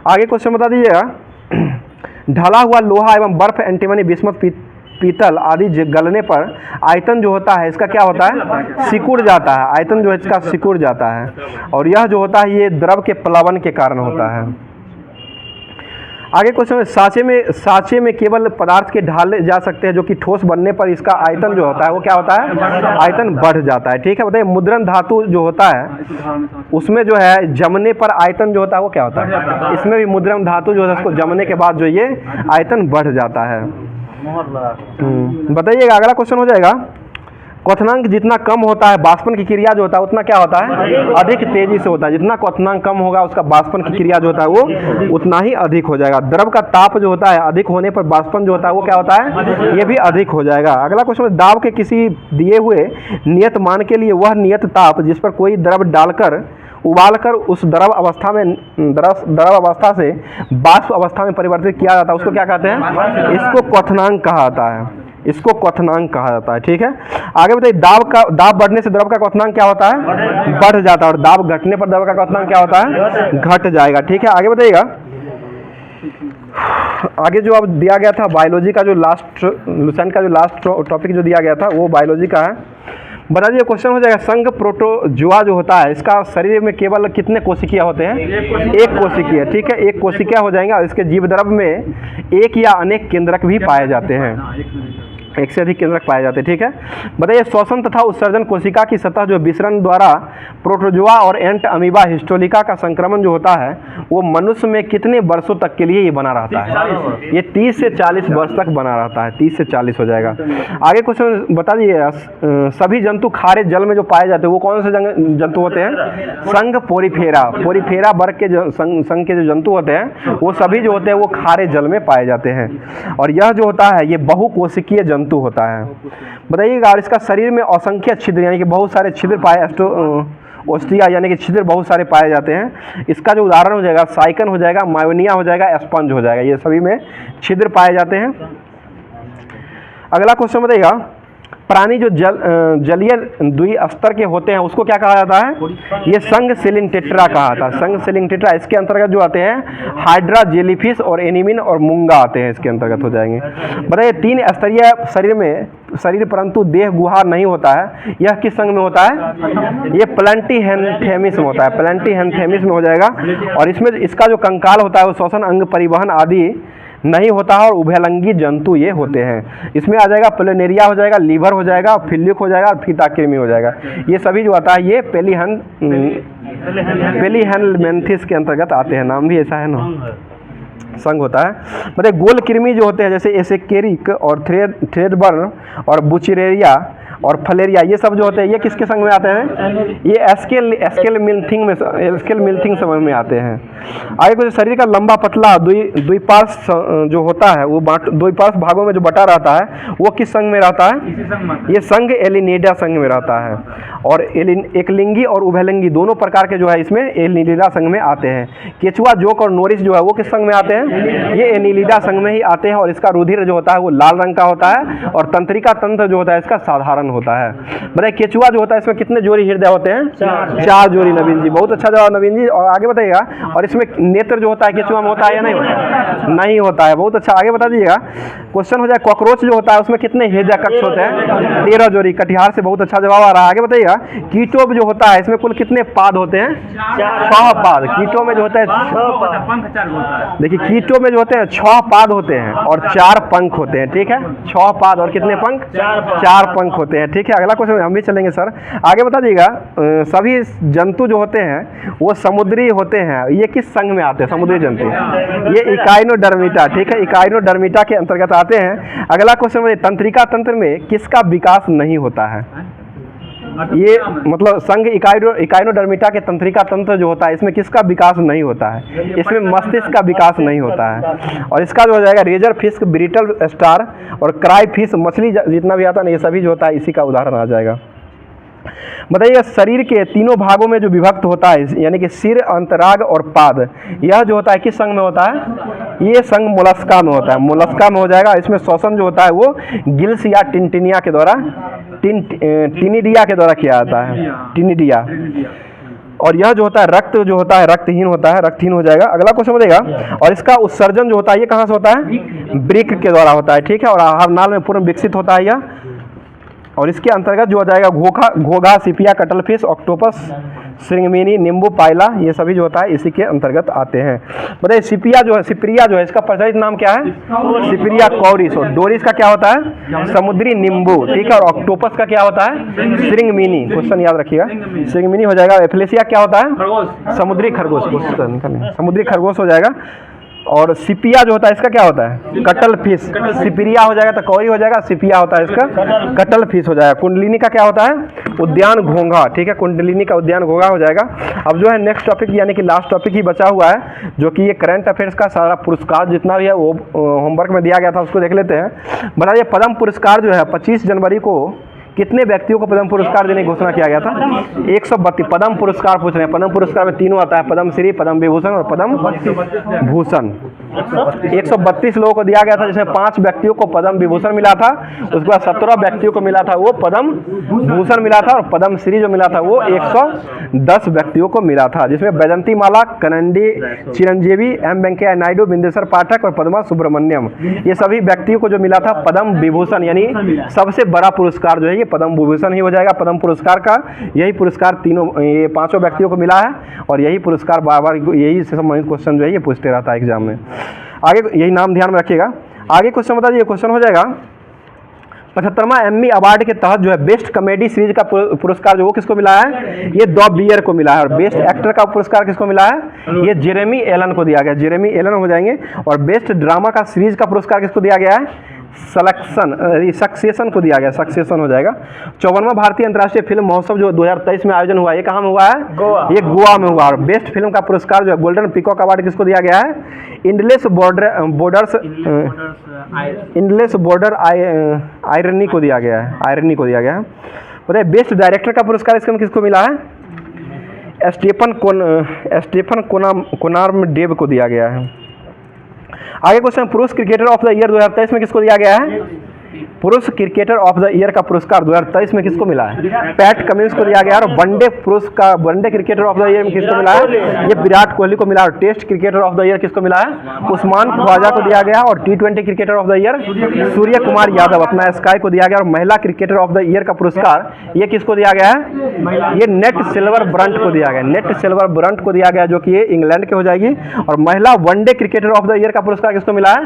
आगे क्वेश्चन बता दीजिएगा, ढला हुआ लोहा एवं बर्फ, एंटीमनी, बिस्मथ, पीतल आदि गलने पर आयतन जो होता है इसका क्या होता है? सिकुड़ जाता है, आयतन जो है इसका सिकुड़ जाता है, और यह जो होता है ये द्रव के प्लवन के कारण होता है। आगे क्वेश्चन है, साँचे में केवल पदार्थ के ढाले जा सकते हैं जो कि ठोस बनने पर इसका आयतन जो होता है वो क्या होता है? आयतन बढ़ जाता है। ठीक है, बताइए, मुद्रण धातु जो होता है उसमें जो है जमने पर आयतन जो होता है वो क्या होता है? इसमें भी मुद्रण धातु जो है उसको जमने के बाद जो ये आयतन बढ़ जाता है। बताइएगा, अगला क्वेश्चन हो जाएगा, क्वथनांक जितना कम होता है बाष्पन की क्रिया जो होता है उतना क्या होता है? अधिक तेजी से होता है। जितना क्वथनांक कम होगा उसका बाष्पन की क्रिया जो होता है वो उतना ही अधिक हो जाएगा। द्रव का ताप जो होता है अधिक होने पर बाष्पन जो होता है वो क्या होता है? ये भी अधिक हो जाएगा। अगला क्वेश्चन, दाब के किसी दिए हुए नियत मान के लिए वह नियत ताप जिस पर कोई द्रव डालकर उबालकर उस द्रव अवस्था से बाष्प अवस्था में परिवर्तित किया जाता है उसको क्या कहते हैं? इसको क्वथनांक कहा जाता है, इसको क्वथनांक कहा जाता है। ठीक है, आगे बताइए, दाब बढ़ने से द्रव का क्वथनांक क्या होता है? बढ़ जाता है, और दाब घटने पर द्रव का क्वथनांक क्या होता है? घट जाएगा। ठीक है, आगे बताइएगा, आगे जो अब दिया गया था बायोलॉजी का जो लास्ट लुसेंट का जो लास्ट टॉपिक जो दिया गया था वो बायोलॉजी का है। बता दीजिए, क्वेश्चन हो जाएगा, संघ प्रोटोजुआ जो होता है इसका शरीर में केवल कितने कोशिकीय होते हैं? एक कोशिकीय। ठीक है, एक कोशिकीय हो जाएंगे, और इसके जीवद्रव्य में एक या अनेक केंद्रक भी पाए जाते हैं, एक से अधिक केंद्रक पाए जाते हैं। ठीक है, बताइए, श्वसन तथा उत्सर्जन कोशिका की सतह जो विसरण द्वारा प्रोटोजुआ और एंट अमीबा हिस्टोलिका का संक्रमण जो होता है वो मनुष्य में कितने वर्षों तक के लिए ये बना रहता है? ये 30 से 40 वर्ष तक बना रहता है, 30 से 40 हो जाएगा। आगे क्वेश्चन बता दीजिए, सभी जंतु खारे जल में जो पाए जाते हैं वो कौन से जंतु होते हैं? संघ पोरीफेरा, पोरीफेरा वर्ग के संघ के जो जंतु होते हैं वो सभी जो होते हैं वो खारे जल में पाए जाते हैं, और यह जो होता है ये बहुकोशिकीय जंतु होता है। बताइएगा, इसका शरीर में असंख्य छिद्र यानी कि बहुत सारे छिद्र पाए, ओस्टिया यानी कि छिद्र बहुत सारे पाए जाते हैं। इसका जो उदाहरण हो जाएगा साइकन हो जाएगा, मायोनिया हो जाएगा, स्पंज हो जाएगा, ये सभी में छिद्र पाए जाते हैं। अगला क्वेश्चन बताइएगा, प्राणी जो जलीय द्विस्तर के होते हैं उसको क्या कहा जाता है? ये संघ सेलिंग टेट्रा कहा था, संघ सेलिंग टेट्रा। इसके अंतर्गत जो आते हैं हाइड्रा, जेलीफिश और एनिमिन और मूंगा आते हैं, इसके अंतर्गत हो जाएंगे। बताइए 3 स्तरीय शरीर परंतु देह गुहा नहीं होता है, यह किस संघ में होता है? ये प्लैंटीहेल्मिन्थेमिस में होता है, प्लैंटीहेल्मिन्थेमिस में हो जाएगा। और इसमें इसका जो कंकाल होता है वो श्वसन अंग, परिवहन आदि नहीं होता है और उभयलिंगी जंतु ये होते हैं। इसमें आ जाएगा प्लेनेरिया हो जाएगा, लीवर हो जाएगा, फिल्युक हो जाएगा और फीता कृमि हो जाएगा। ये सभी जो आता है ये पेलीहेल्मिन्थेस के अंतर्गत आते हैं, नाम भी ऐसा है ना, संघ होता है। मतलब गोल कृमि जो होते हैं जैसे एसेकेरिक और थ्रेडबर्न और बुचिरेरिया और फलेरिया, ये सब जो होते हैं ये किसके संग में आते हैं? ये एस्केल मिल्थिंग समूह में आते हैं। आगे कुछ शरीर का लंबा पतला द्विपार्श्व जो होता है वो द्विपार्श्व भागों में जो बटा रहता है वो किस संघ में रहता है? ये संघ एलिनीडा संघ में रहता है। और एकलिंगी और उभयलिंगी दोनों प्रकार के जो है इसमें एलिनीडा संघ में आते हैं। केचुआ, जोक और नोरिस जो है वो किस संघ में आते हैं? ये एनिलिडा संघ में ही आते हैं। और इसका रुधिर जो होता है वो लाल रंग का होता है और तंत्रिका तंत्र जो होता है इसका साधारण होता है। बताइए केचुआ जो होता है इसमें कितने जोड़ी हृदय होते हैं? 4 जोड़ी। नवीन जी बहुत अच्छा जवाब नवीन जी। और आगे बताइएगा, और इसमें नेत्र जो होता है केचुआ में होता है या नहीं होता है? नहीं होता है, बहुत अच्छा। आगे बता दीजिएगा, क्वेश्चन हो जाए कॉकरोच जो होता है उसमें कितने हृदय कक्ष होते हैं? 13 जोड़ी। कटिहार से बहुत अच्छा जवाब आ रहा है। आगे बताइएगा, कीटो जो होता है इसमें कुल कितने पाद होते हैं? 6 पाद। कीटो में जो होता है देखिए, कीटो में जो होते हैं 6 पाद होते हैं और 4 पंख होते हैं, ठीक है? 6 पाद और कितने पंख? 4 पंख होते हैं, ठीक है। अगला क्वेश्चन हम भी चलेंगे सर। आगे बता दीजिएगा, सभी जंतु जो होते हैं वो समुद्री होते हैं, ये किस संघ में आते हैं? समुद्री जंतु ये इकाइनोडर्मिटा, ठीक है, इकाइनोडर्मिटा के अंतर्गत आते हैं। अगला क्वेश्चन है, तंत्रिका तंत्र में किसका विकास नहीं होता है? ये मतलब संघ इकाइनोडर्मिटा के तंत्रिका तंत्र जो होता है इसमें किसका विकास नहीं होता है? इसमें मस्तिष्क का विकास नहीं होता है। और इसका जो हो जाएगा रेजर फिश, ब्रिटल स्टार और क्राई फिश, मछली जितना भी आता है ना ये सभी जो होता है इसी का उदाहरण आ जाएगा। बताइए शरीर के तीनों भागों में जो विभक्त होता है यानी कि सिर, अंतराग और पाद, यह जो होता है किस संघ में होता है? ये संघ मोलस्का में होता है, मोलस्का में हो जाएगा। इसमें श्वसन जो होता है वो गिल्स या टिनिडिया के द्वारा किया जाता है, टिनिडिया। और यह जो होता है रक्त जो होता है रक्तहीन होता है, रक्तहीन हो जाएगा। अगला क्वेश्चन बताइएगा, और इसका उत्सर्जन जो होता है ये कहाँ से होता है? वृक्क के द्वारा होता है, ठीक है। और आहार नाल में पूर्ण विकसित होता है यह। और इसके अंतर्गत जो हो जाएगा घोघा, सिपिया, कटलफिश, ऑक्टोपस, श्रिंगमिनी, नींबू, पाइला, ये सभी जो होता है इसी के अंतर्गत आते हैं। बताइए सिपिया जो है इसका प्रचलित नाम क्या है? सिपिरिया कौरिस। और डोरिस का क्या होता है? समुद्री नींबू, ठीक है। और ऑक्टोपस का क्या होता है? श्रिंगमिनी। क्वेश्चन याद रखिएगा, श्रिंगमिनी हो जाएगा। एफिलेसिया क्या होता है? समुद्री खरगोश, समुद्री खरगोश हो जाएगा। और सिपिया जो होता है इसका क्या होता है? Cuttle fish. सिपिरिया हो जाएगा तो कौरी हो जाएगा, सिपिया होता है इसका कटल फिश हो जाएगा। कुंडलिनी का क्या होता है? उद्यान घोंघा, ठीक है, कुंडलिनी का उद्यान घोंघा हो जाएगा। अब जो है नेक्स्ट टॉपिक यानी कि लास्ट टॉपिक ही बचा हुआ है जो कि ये करंट अफेयर्स का सारा पुरस्कार जितना भी है वो होमवर्क में दिया गया था, उसको देख लेते हैं। बताइए पद्म पुरस्कार जो है 25 जनवरी को कितने व्यक्तियों को पद्म पुरस्कार देने की घोषणा किया गया था? 132 पद्म पुरस्कार पूछ रहे हैं। पद्म पुरस्कार में तीनों आता है, पद्म श्री, पद्म विभूषण और पद्म भूषण। 132 लोगों को दिया गया था, जिसमें 5 व्यक्तियों को पद्म विभूषण मिला था, उसके बाद 17 व्यक्तियों को मिला था वो पद्म भूषण मिला था, और पद्म श्री जो मिला था वो 110 व्यक्तियों को मिला था, जिसमें वैजंती माला, कनंडी चिरंजीवी, एम वेंकैया नायडू, बिंदेश्वर पाठक और पद्मा सुब्रमण्यम, ये सभी व्यक्तियों को जो मिला था पद्म विभूषण, यानी सबसे बड़ा पुरस्कार जो है ये पद्म विभूषण ही हो जाएगा। पद्म पुरस्कार का यही पुरस्कार ये 5 व्यक्तियों को मिला है, और यही पुरस्कार बार बार यही से संबंधित क्वेश्चन जो है ये पूछते रहता है एग्जाम में। आगे यही नाम ध्यान में रखिएगा। आगे क्वेश्चन बता दीजिए, क्वेश्चन हो जाएगा 75वां एम्मी अवार्ड के तहत जो है बेस्ट कॉमेडी सीरीज का पुरस्कार जो वो किसको मिला है? ये द बियर को मिला है। और बेस्ट एक्टर का पुरस्कार किसको मिला है? ये जेरेमी एलन को दिया गया, जेरेमी एलन हो जाएंगे। और बेस्ट ड्रामा का सीरीज का पुरस्कार किसको दिया गया है? सक्सेशन को दिया गया, सक्सेशन हो जाएगा। 54वां भारतीय अंतर्राष्ट्रीय फिल्म महोत्सव जो 2023 में आयोजन हुआ, ये कहाँ में हुआ है? गोवा। ये गोवा में हुआ। और बेस्ट फिल्म का पुरस्कार जो है गोल्डन पीकॉक अवार्ड किसको दिया गया है? इंडलेस बॉर्डर आयरनी को दिया गया है, आयरनी को दिया गया है। बताइए बेस्ट डायरेक्टर का पुरस्कार इसमें किसको मिला है? स्टीफन कोनार्म को दिया गया है। आगे क्वेश्चन, पुरुष क्रिकेटर ऑफ द ईयर 2023 में किसको दिया गया है? पुरुष क्रिकेटर ऑफ द ईयर का पुरस्कार 2023 में किसको मिला है? पैट कमिंस को दिया गया। और one day cricketer of the year में किसको मिला है? ये विराट कोहली को मिला। और test cricketer of the year किसको मिला है? उस्मान ख्वाजा को दिया गया। और T20 cricketer of the year Surya Kumar Yadav अपना स्काई को दिया गया। और महिला क्रिकेटर ऑफ द ईयर का पुरस्कार ये किसको दिया गया है? ये नेट सिल्वर ब्रंट को दिया गया। नेट सिल्वर ब्रंट को दिया गया, जो कि ये इंग्लैंड के हो जाएगी। और महिला one day cricketer of the year का पुरस्कार किसको मिला है?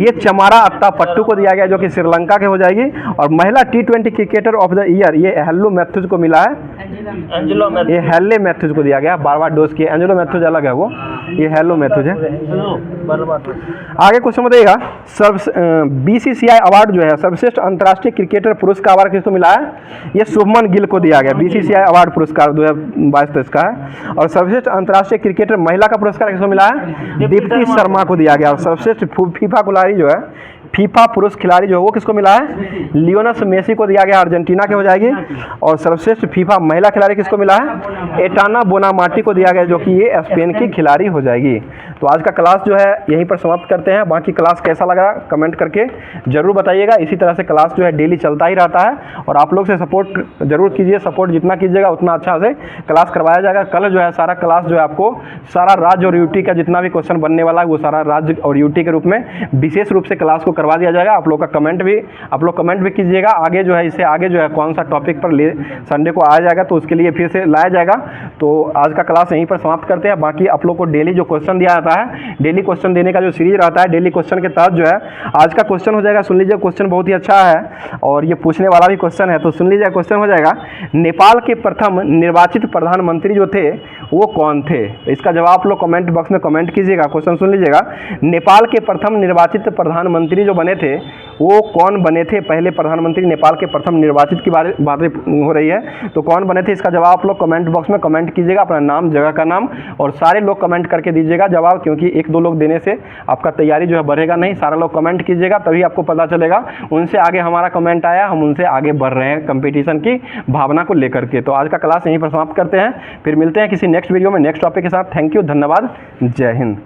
ये चमारा अत्तापट्टू को दिया गया, जो कि श्रीलंका के हो जाएगी। और महिला T20 cricketer of the year ये हेलो मैथ्यूज को मिला है। ये हेले मैथ्यूज को दिया गया। बारबाडोस की एंजेलो मैथ्यूज अलग है, वो ये हेलो मैथ्यूज है। आगे क्वेश्चन बताइएगा, BCCI अवार्ड जो है सर्वश्रेष्ठ अंतर्राष्ट्रीय क्रिकेटर पुरुष का अवार्ड किसको मिला है? ये शुभमन गिल को दिया गया। BCCI अवार्ड पुरस्कार 2022-23 का है। और सर्वश्रेष्ठ अंतर्राष्ट्रीय क्रिकेटर महिला का पुरस्कार किसको मिला है? दीप्ति शर्मा को दिया गया। और सर्वश्रेष्ठ फीफा खिलाड़ी जो है, फीफा पुरुष खिलाड़ी जो है वो किसको मिला है? लियोनेल मेसी को दिया गया, अर्जेंटीना के हो जाएगी। और सर्वश्रेष्ठ फीफा महिला खिलाड़ी किसको मिला है? एटाना बोनामाटी को दिया गया, जो कि ये स्पेन की खिलाड़ी हो जाएगी। तो आज का क्लास जो है यहीं पर समाप्त करते हैं। बाकी क्लास कैसा लगा कमेंट करके जरूर बताइएगा। इसी तरह से क्लास जो है डेली चलता ही रहता है। और आप लोग से सपोर्ट जरूर कीजिए, सपोर्ट जितना कीजिएगा उतना अच्छा से क्लास करवाया जाएगा। कल जो है सारा क्लास जो है आपको सारा राज्य और यूटी का जितना भी क्वेश्चन बनने वाला है वो सारा राज्य और यूटी के रूप में विशेष रूप से क्लास को करवा दिया जाएगा। आप लोग कमेंट भी कीजिएगा। आगे जो है इससे आगे जो है कौन सा टॉपिक पर संडे को आया जाएगा, तो उसके लिए फिर से लाया जाएगा। तो आज का क्लास यहीं पर समाप्त करते हैं। बाकी आप लोग को डेली जो क्वेश्चन दिया जाता है, डेली क्वेश्चन देने का जो सीरीज रहता है, डेली क्वेश्चन के तहत जो है आज का क्वेश्चन हो जाएगा। सुन लीजिए, क्वेश्चन बहुत ही अच्छा है और ये पूछने वाला भी क्वेश्चन है, तो सुन लीजिए। क्वेश्चन हो जाएगा, नेपाल के प्रथम निर्वाचित प्रधानमंत्री जो थे वो कौन थे? इसका जवाब आप लोग कमेंट बॉक्स में कमेंट कीजिएगा। क्वेश्चन सुन लीजिएगा, नेपाल के प्रथम निर्वाचित प्रधानमंत्री जो बने थे वो कौन बने थे? पहले प्रधानमंत्री नेपाल के प्रथम निर्वाचित की बातें हो रही है, तो कौन बने थे? इसका जवाब आप लोग कमेंट बॉक्स में कमेंट कीजिएगा, अपना नाम, जगह का नाम, और सारे लोग कमेंट करके दीजिएगा जवाब, क्योंकि 1-2 लोग देने से आपका तैयारी जो है बढ़ेगा नहीं। सारा लोग कमेंट कीजिएगा, तभी आपको पता चलेगा उनसे आगे हमारा कमेंट आया, हम उनसे आगे बढ़ रहे हैं कंपटीशन की भावना को लेकर के। तो आज का क्लास यहीं पर समाप्त करते हैं, फिर मिलते हैं किसी नेक्स्ट वीडियो में नेक्स्ट टॉपिक के साथ। थैंक यू, धन्यवाद, जय हिंद।